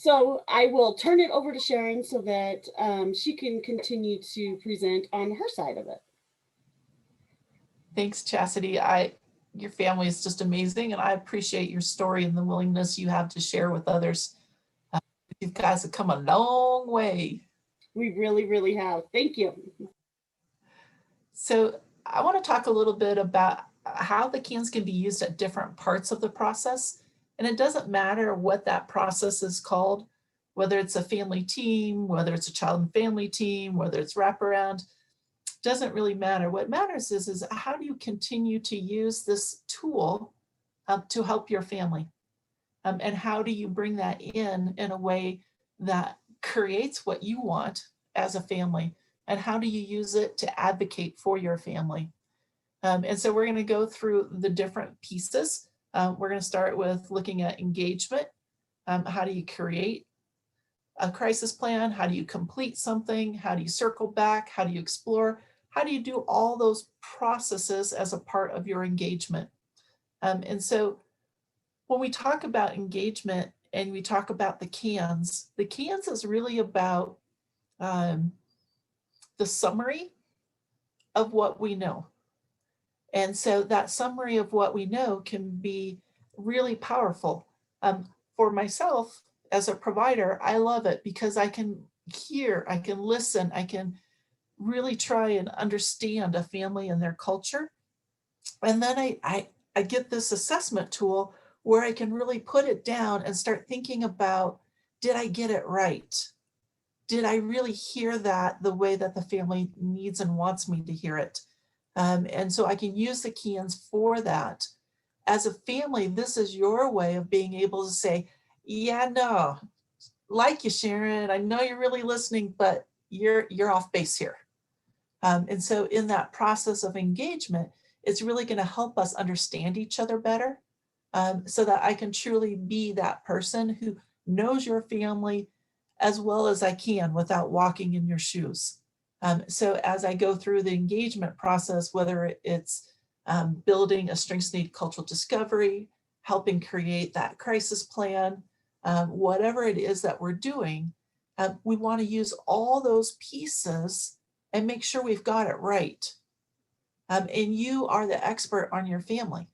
So I will turn it over to Sharon so that she can continue to present on her side of it. Thanks, Chastity. Your family is just amazing, and I appreciate your story and the willingness you have to share with others. You guys have come a long way. We really, really have. Thank you. So I want to talk a little bit about how the CANS can be used at different parts of the process. And it doesn't matter what that process is called, whether it's a family team, whether it's a child and family team, whether it's wraparound, doesn't really matter. What matters is how do you continue to use this tool to help your family? And how do you bring that in a way that creates what you want as a family? And how do you use it to advocate for your family? And so we're going to go through the different pieces. We're going to start with looking at engagement. How do you create a crisis plan? How do you complete something? How do you circle back? How do you explore? How do you do all those processes as a part of your engagement? And so when we talk about engagement and we talk about the CANS is really about the summary of what we know. And so that summary of what we know can be really powerful. For myself as a provider, I love it because I can hear, I can listen, I can really try and understand a family and their culture. And then I get this assessment tool where I can really put it down and start thinking about, did I get it right? Did I really hear that the way that the family needs and wants me to hear it? And so I can use the CANS for that. As a family, this is your way of being able to say, yeah, no, like you, Sharon, I know you're really listening, but you're off base here. And so in that process of engagement, it's really going to help us understand each other better, so that I can truly be that person who knows your family as well as I can without walking in your shoes. So as I go through the engagement process, whether it's building a strengths need cultural discovery, helping create that crisis plan, whatever it is that we're doing, we want to use all those pieces and make sure we've got it right. And you are the expert on your family.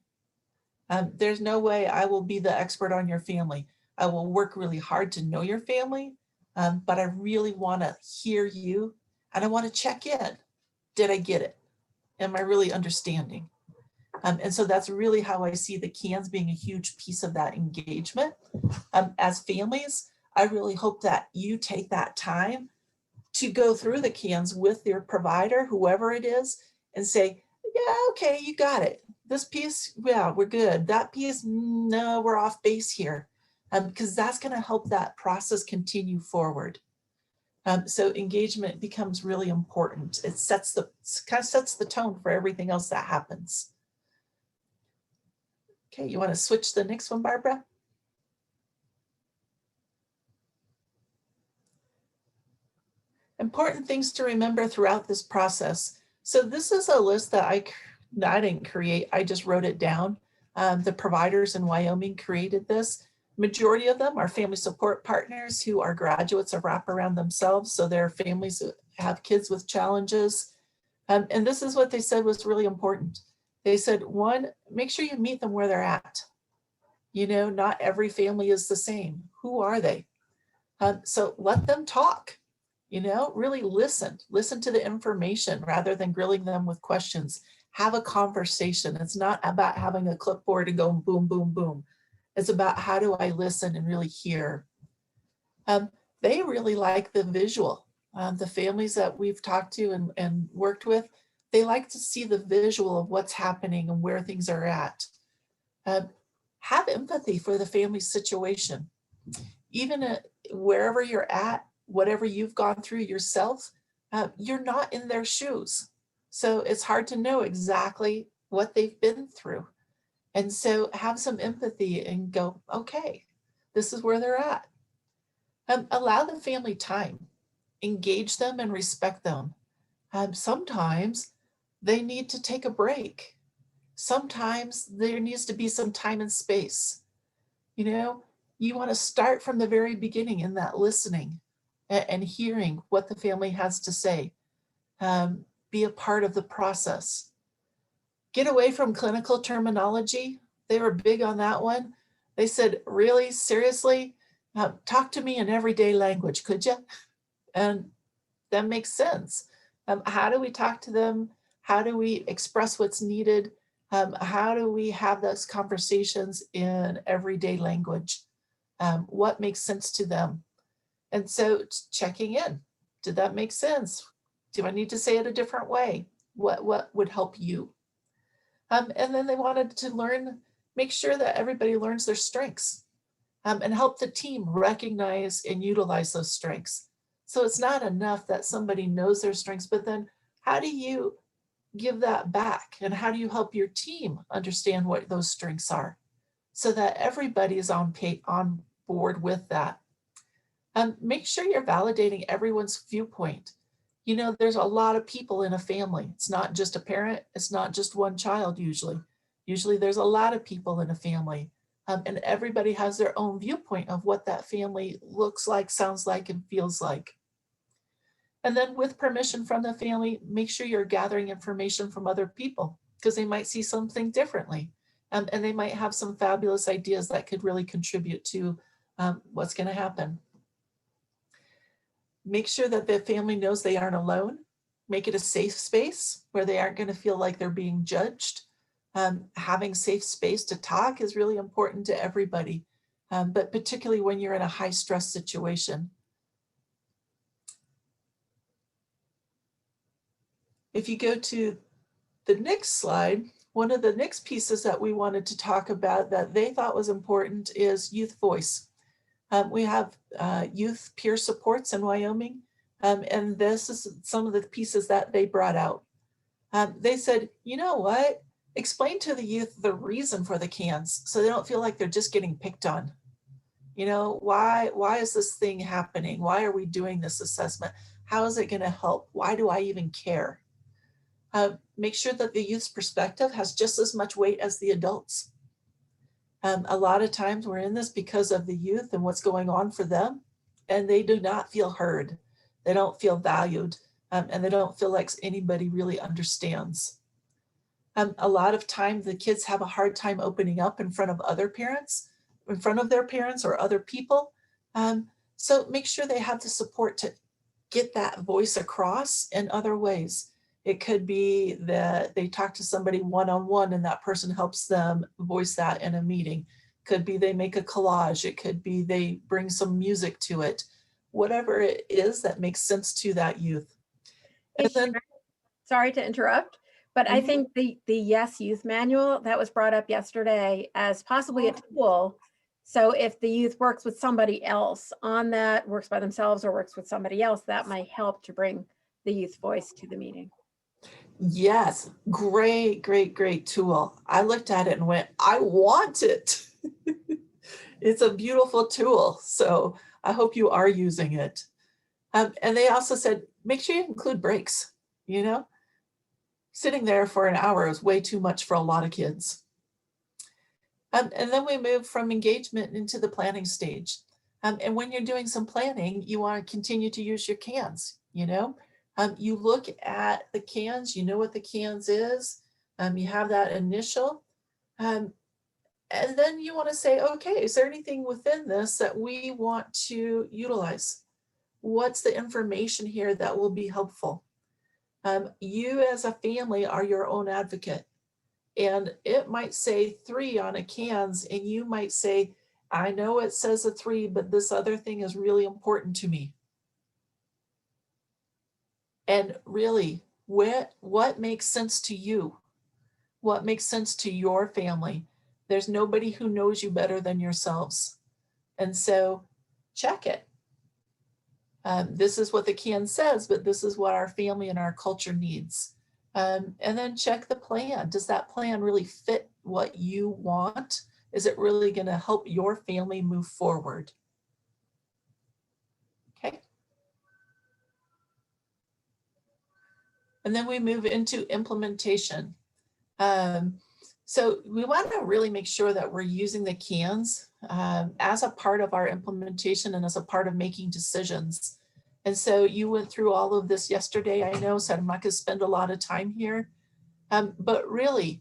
There's no way I will be the expert on your family. I will work really hard to know your family, but I really want to hear you, and I want to check in. Did I get it? Am I really understanding? And so that's really how I see the CANS being a huge piece of that engagement. As families, I really hope that you take that time to go through the CANS with your provider, whoever it is, and say, yeah, okay, you got it. This piece, yeah, we're good. That piece, no, we're off base here. Because that's going to help that process continue forward. So engagement becomes really important. It kind of sets the tone for everything else that happens. Okay, you want to switch to the next one, Barbara? Important things to remember throughout this process. So this is a list that I didn't create, I just wrote it down. The providers in Wyoming created this. Majority of them are family support partners who are graduates of wraparound themselves. So they're families that have kids with challenges. And this is what they said was really important. They said, one, make sure you meet them where they're at. You know, not every family is the same. Who are they? So let them talk, you know, really listen to the information rather than grilling them with questions. Have a conversation. It's not about having a clipboard and going boom, boom, boom. It's about how do I listen and really hear. They really like the visual. The families that we've talked to and worked with, they like to see the visual of what's happening and where things are at. Have empathy for the family situation. Even wherever you're at, whatever you've gone through yourself, you're not in their shoes. So it's hard to know exactly what they've been through. And so have some empathy and go, okay, this is where they're at. Allow the family time, engage them and respect them. Sometimes they need to take a break. Sometimes there needs to be some time and space. You know, you want to start from the very beginning in that listening and hearing what the family has to say. Be a part of the process. Get away from clinical terminology. They were big on that one. They said, really, seriously, talk to me in everyday language, could you? And that makes sense. How do we talk to them? How do we express what's needed? How do we have those conversations in everyday language? What makes sense to them? And so checking in, did that make sense? Do I need to say it a different way? What would help you? And then they wanted to make sure that everybody learns their strengths and help the team recognize and utilize those strengths. So it's not enough that somebody knows their strengths, but then how do you give that back? And how do you help your team understand what those strengths are so that everybody is on board with that? Make sure you're validating everyone's viewpoint. You know, there's a lot of people in a family. It's not just a parent. It's not just one child usually. Usually there's a lot of people in a family. And everybody has their own viewpoint of what that family looks like, sounds like, and feels like. And then with permission from the family, make sure you're gathering information from other people because they might see something differently. And they might have some fabulous ideas that could really contribute to what's going to happen. Make sure that the family knows they aren't alone. Make it a safe space where they aren't going to feel like they're being judged. Having safe space to talk is really important to everybody, but particularly when you're in a high stress situation. If you go to the next slide, one of the next pieces that we wanted to talk about that they thought was important is youth voice. We have youth peer supports in Wyoming, and this is some of the pieces that they brought out. They said, you know what? Explain to the youth the reason for the CANS so they don't feel like they're just getting picked on. You know, why is this thing happening? Why are we doing this assessment? How is it going to help? Why do I even care? Make sure that the youth's perspective has just as much weight as the adults. A lot of times we're in this because of the youth and what's going on for them, and they do not feel heard. They don't feel valued, and they don't feel like anybody really understands. A lot of time the kids have a hard time opening up in front of other parents, in front of their parents or other people. So make sure they have the support to get that voice across in other ways. It could be that they talk to somebody one-on-one and that person helps them voice that in a meeting. Could be they make a collage. It could be they bring some music to it. Whatever it is that makes sense to that youth. Hey, And then, Sharon, sorry to interrupt, but I think the Yes Youth Manual that was brought up yesterday as possibly a tool. So if the youth works with somebody else on that, works by themselves or works with somebody else, that might help to bring the youth voice to the meeting. yes, great, great, great tool. I looked at it and went, I want it. It's a beautiful tool. So I hope you are using it. And they also said, make sure you include breaks, you know? Sitting there for an hour is way too much for a lot of kids. And then we move from engagement into the planning stage. And when you're doing some planning, you want to continue to use your CANS, you know? You look at the CANS, you know what the CANS is, you have that initial, and then you want to say, okay, is there anything within this that we want to utilize? What's the information here that will be helpful? You as a family are your own advocate. And it might say 3 on a CANS, and you might say, I know it says a 3, but this other thing is really important to me. And really, what makes sense to you? What makes sense to your family? There's nobody who knows you better than yourselves. And so check it. This is what the CAN says, but this is what our family and our culture needs. And then check the plan. Does that plan really fit what you want? Is it really going to help your family move forward? Okay. And then we move into implementation. So we want to really make sure that we're using the CANs as a part of our implementation and as a part of making decisions. And so you went through all of this yesterday, I know, so I'm not going to spend a lot of time here, but really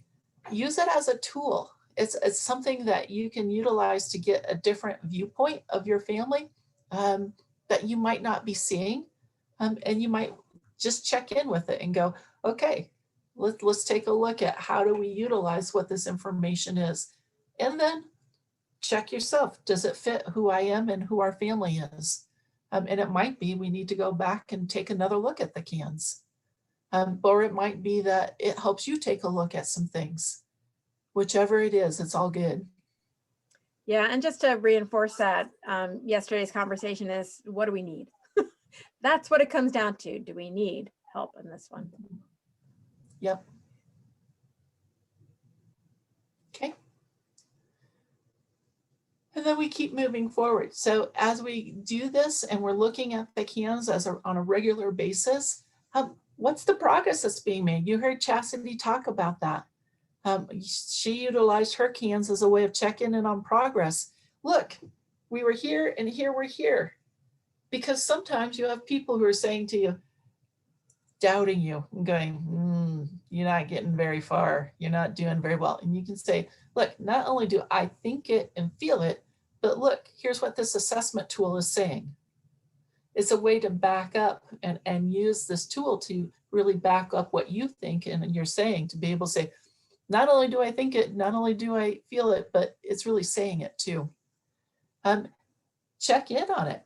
use it as a tool. It's something that you can utilize to get a different viewpoint of your family that you might not be seeing. And you might just check in with it and go, okay, let's take a look at how do we utilize what this information is. And then check yourself. Does it fit who I am and who our family is? And it might be we need to go back and take another look at the CANs. Or it might be that it helps you take a look at some things. Whichever it is, it's all good. Yeah, and just to reinforce that, yesterday's conversation is, what do we need? That's what it comes down to. Do we need help in this one? Yep. Okay. And then we keep moving forward. So as we do this and we're looking at the CANs on a regular basis, what's the progress that's being made? You heard Chastity talk about that. She utilized her CANs as a way of checking in on progress. Look, we were here and here we're here. Because sometimes you have people who are saying to you, doubting you and going, you're not getting very far. You're not doing very well. And you can say, look, not only do I think it and feel it, but look, here's what this assessment tool is saying. It's a way to back up and use this tool to really back up what you think and you're saying, to be able to say, not only do I think it, not only do I feel it, but it's really saying it too. Check in on it.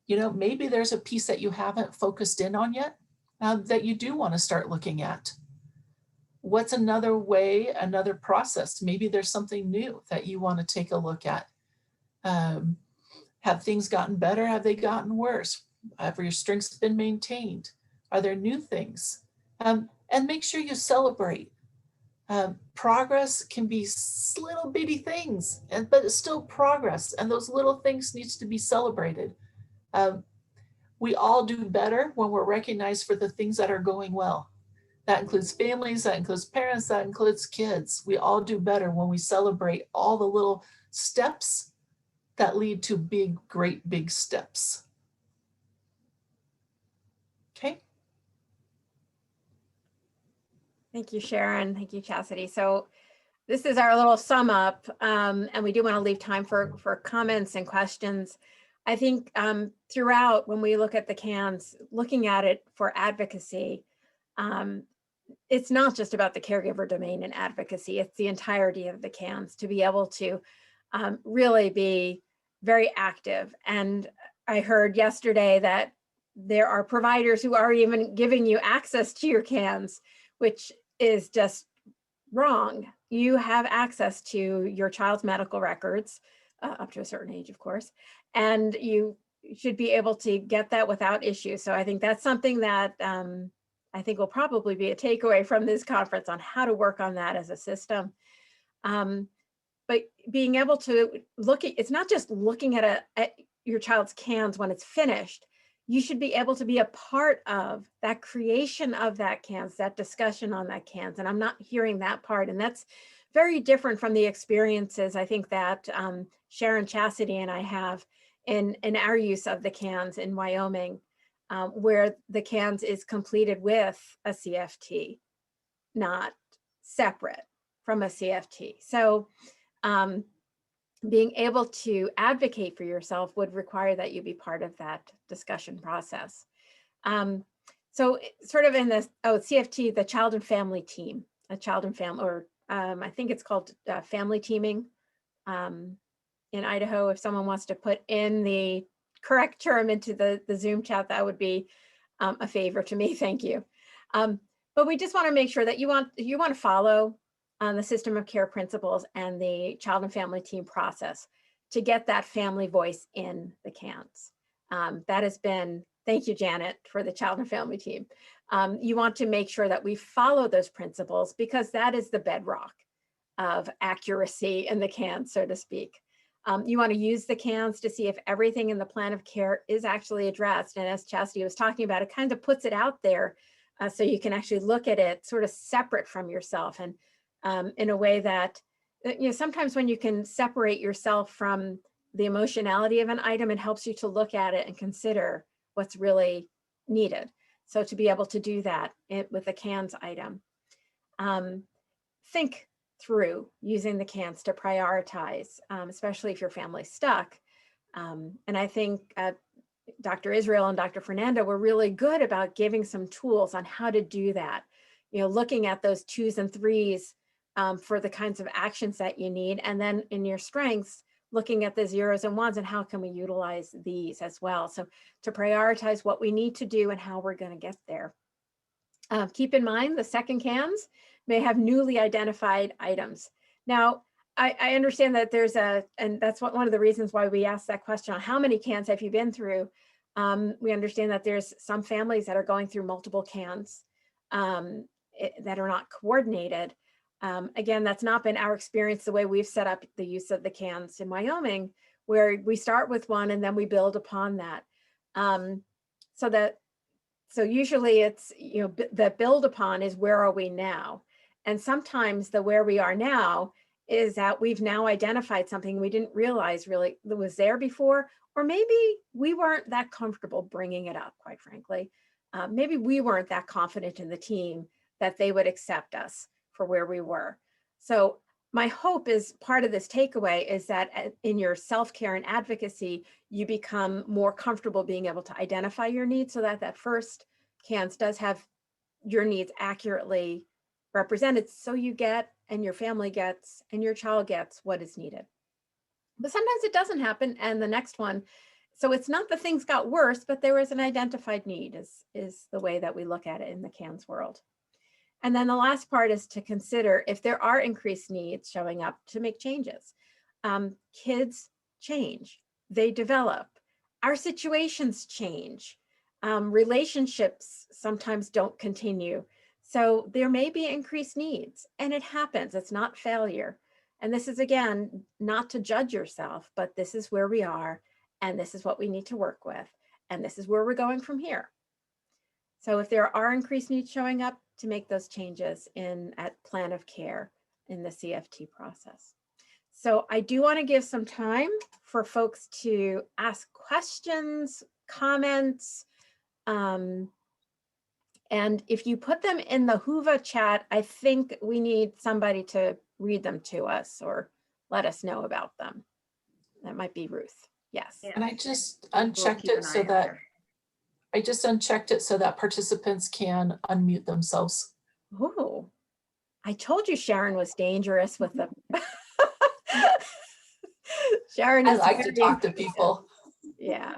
You know, maybe there's a piece that you haven't focused in on yet that you do want to start looking at. What's another way, another process? Maybe there's something new that you want to take a look at. Have things gotten better? Have they gotten worse? Have your strengths been maintained? Are there new things? And make sure you celebrate. Progress can be little bitty things, but it's still progress. And those little things needs to be celebrated. We all do better when we're recognized for the things that are going well. That includes families, that includes parents, that includes kids. We all do better when we celebrate all the little steps that lead to big, great big steps. Okay. Thank you, Sharon. Thank you, Chastity. So this is our little sum up, and we do want to leave time for comments and questions. I think throughout, when we look at the CANs, looking at it for advocacy, it's not just about the caregiver domain and advocacy, it's the entirety of the CANS to be able to really be very active. And I heard yesterday that there are providers who are even giving you access to your CANS, which is just wrong. You have access to your child's medical records up to a certain age, of course, and you should be able to get that without issue. So I think that's something that I think will probably be a takeaway from this conference on how to work on that as a system. But being able to look at, it's not just looking at your child's CANS when it's finished. You should be able to be a part of that creation of that CANS, that discussion on that CANS. And I'm not hearing that part. And that's very different from the experiences I think that Sharon Chastity and I have in our use of the CANS in Wyoming, where the CANS is completed with a CFT, not separate from a CFT. So being able to advocate for yourself would require that you be part of that discussion process. So sort of in this, CFT, the child and family team, or I think it's called family teaming in Idaho. If someone wants to put in the correct term into the Zoom chat, that would be a favor to me, thank you. But we just want to make sure that you want to follow the system of care principles and the child and family team process to get that family voice in the CANS. That has been, thank you, Janet, for the child and family team. You want to make sure that we follow those principles because that is the bedrock of accuracy in the CANS, so to speak. You want to use the CANS to see if everything in the plan of care is actually addressed. And as Chastity was talking about, it kind of puts it out there so you can actually look at it sort of separate from yourself, and in a way that, sometimes when you can separate yourself from the emotionality of an item, it helps you to look at it and consider what's really needed. So to be able to do that with a CANS item, think through using the CANS to prioritize, especially if your family's stuck. And I think Dr. Israel and Dr. Fernando were really good about giving some tools on how to do that. Looking at those 2s and 3s for the kinds of actions that you need. And then in your strengths, looking at the 0s and 1s and how can we utilize these as well. So to prioritize what we need to do and how we're going to get there. Keep in mind the second CANS may have newly identified items. Now, I understand that there's and that's one of the reasons why we asked that question on how many CANS have you been through? We understand that there's some families that are going through multiple CANS that are not coordinated. Again, that's not been our experience the way we've set up the use of the CANS in Wyoming, where we start with one and then we build upon that. So usually it's, the build upon is where are we now? And sometimes the where we are now is that we've now identified something we didn't realize really that was there before, or maybe we weren't that comfortable bringing it up, quite frankly. Maybe we weren't that confident in the team that they would accept us for where we were. So my hope is part of this takeaway is that in your self-care and advocacy, you become more comfortable being able to identify your needs so that that first CANS does have your needs accurately represented so you get, and your family gets, and your child gets what is needed. But sometimes it doesn't happen and the next one, so it's not that things got worse, but there was an identified need is the way that we look at it in the CANS world. And then the last part is to consider if there are increased needs showing up to make changes. Kids change, they develop, our situations change, relationships sometimes don't continue. So there may be increased needs and it happens, it's not failure. And this is, again, not to judge yourself, but this is where we are and this is what we need to work with. And this is where we're going from here. So if there are increased needs showing up, to make those changes at plan of care in the CFT process. So I do want to give some time for folks to ask questions, comments, and if you put them in the Whova chat, I think we need somebody to read them to us or let us know about them. That might be Ruth. Yes. Yeah. And I just unchecked it so that participants can unmute themselves. Oh, I told you Sharon was dangerous with the. Sharon I is like to very talk to inquisitive. people. Yeah.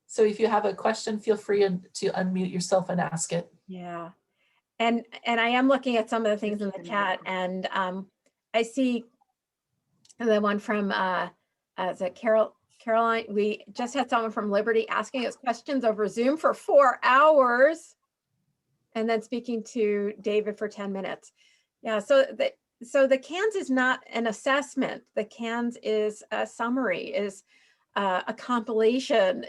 So if you have a question, feel free to unmute yourself and ask it. Yeah. And I am looking at some of the things in the chat, and I see the one from is it Caroline? We just had someone from Liberty asking us questions over Zoom for 4 hours, and then speaking to David for 10 minutes. Yeah, so the CANS is not an assessment. The CANS is a summary, is a compilation.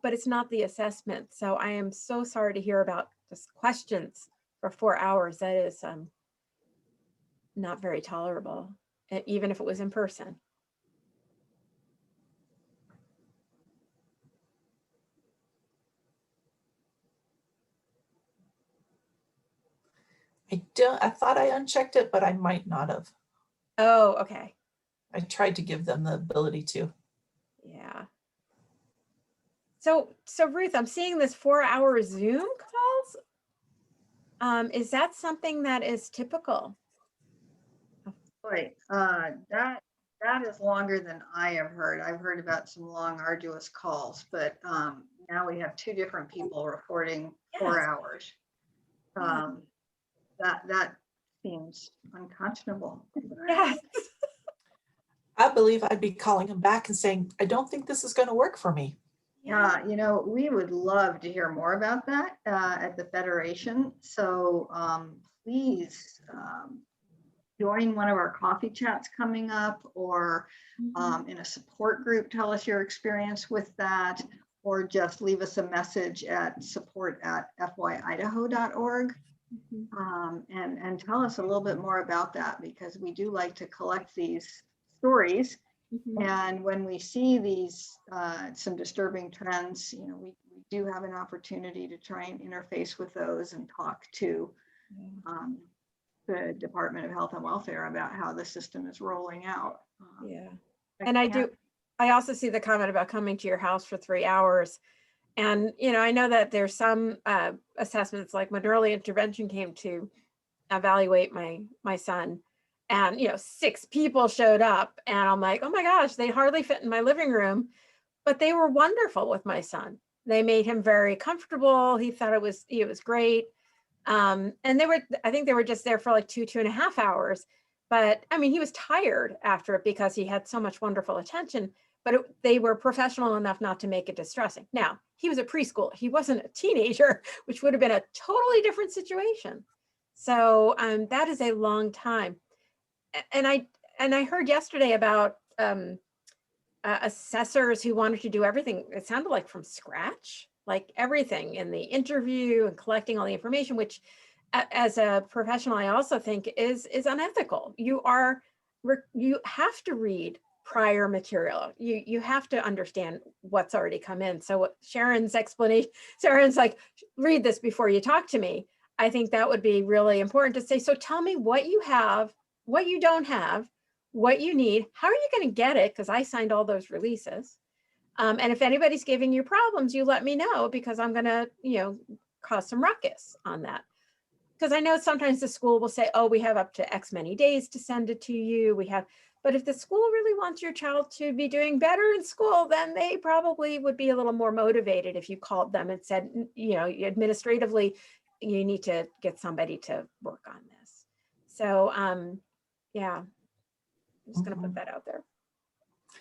But it's not the assessment. So I am so sorry to hear about just questions for 4 hours. That is not very tolerable, even if it was in person. I thought I unchecked it, but I might not have. Oh, okay. I tried to give them the ability to. Yeah. So Ruth, I'm seeing this 4-hour Zoom calls. Is that something that is typical? Boy, that is longer than I have heard. I've heard about some long, arduous calls, but now we have 2 different people reporting 4 Yes. hours. Yeah. That seems unconscionable. Yes. I believe I'd be calling them back and saying, I don't think this is going to work for me. Yeah, you know, we would love to hear more about that at the Federation. So please join one of our coffee chats coming up, or in a support group, tell us your experience with that, or just leave us a message at support@FYIdaho.org. And tell us a little bit more about that, because we do like to collect these stories. And when we see these some disturbing trends, you know, we do have an opportunity to try and interface with those and talk to the Department of Health and Welfare about how the system is rolling out. Yeah. And I also see the comment about coming to your house for 3 hours. And, you know, I know that there's some assessments, like when early intervention came to evaluate my son, and, you know, 6 people showed up, and I'm like, oh my gosh, they hardly fit in my living room, but they were wonderful with my son. They made him very comfortable. He thought it was great. And I think they were just there for like 2.5 hours. But I mean, he was tired after it because he had so much wonderful attention, but they were professional enough not to make it distressing. Now, he was a preschooler. He wasn't a teenager, which would have been a totally different situation. So that is a long time. And I heard yesterday about assessors who wanted to do everything. It sounded like from scratch, like everything in the interview and collecting all the information, which as a professional, I also think is unethical. You have to read prior material. You have to understand what's already come in. So what Sharon's explanation, Sharon's like, read this before you talk to me. I think that would be really important to say, so tell me what you have, what you don't have, what you need, how are you going to get it? Because I signed all those releases. And if anybody's giving you problems, you let me know, because I'm going to, you know, cause some ruckus on that. Because I know sometimes the school will say, oh, we have up to X many days to send it to you. But if the school really wants your child to be doing better in school, then they probably would be a little more motivated if you called them and said, you know, administratively, you need to get somebody to work on this. So, yeah, I'm just going to put that out there.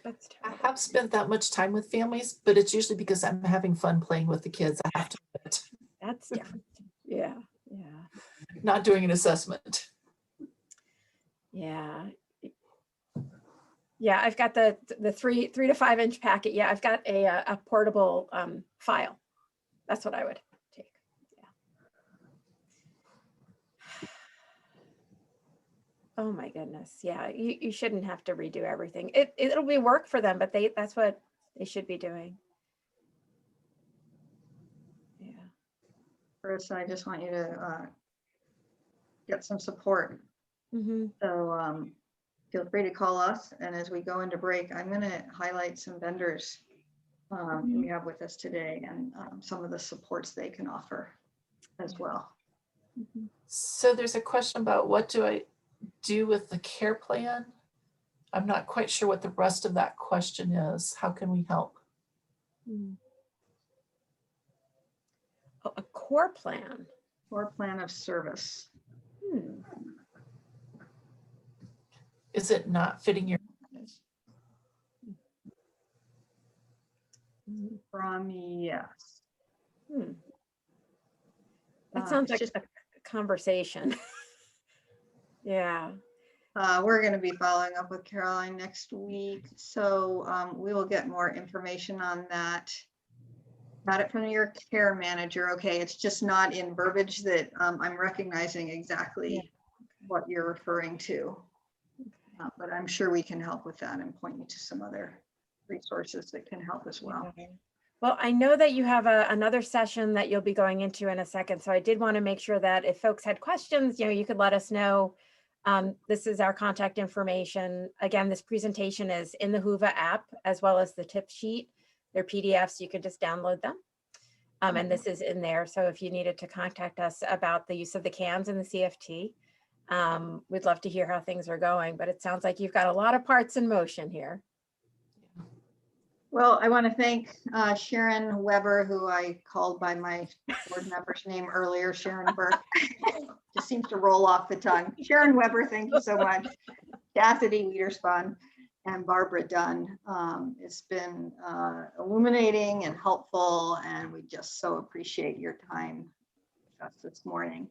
That's terrible. I have spent that much time with families, but it's usually because I'm having fun playing with the kids. I have to admit. That's different. Yeah. Not doing an assessment. Yeah. Yeah, I've got the 3 to 5 inch packet. Yeah, I've got a portable file. That's what I would take. Yeah. Oh my goodness. Yeah, you shouldn't have to redo everything. It'll be work for them, but that's what they should be doing. Yeah. Chris, I just want you to get some support. So feel free to call us. And as we go into break, I'm going to highlight some vendors we have with us today, and some of the supports they can offer as well. So there's a question about what do I do with the care plan? I'm not quite sure what the rest of that question is. How can we help? Oh, a core plan. Or plan of service. Hmm. Is it not fitting your? From yes. That sounds It's like just, a conversation. Yeah. we're going to be following up with Caroline next week, so we will get more information on that. Got it from your care manager. Okay, it's just not in verbiage that I'm recognizing exactly what you're referring to. But I'm sure we can help with that and point you to some other resources that can help as well. Okay. Well, I know that you have another session that you'll be going into in a second. So I did want to make sure that if folks had questions, you could let us know. This is our contact information. Again, this presentation is in the Whova app as well as the tip sheet. They're PDFs, you can just download them. And this is in there. So if you needed to contact us about the use of the CANS and the CFT, we'd love to hear how things are going, but it sounds like you've got a lot of parts in motion here. Well, I want to thank Sharon Weber, who I called by my board member's name earlier, Sharon Burke. Just seems to roll off the tongue. Sharon Weber, thank you so much. Cassidy Wiederspan and Barbara Dunn. It's been illuminating and helpful, and we just so appreciate your time with us this morning.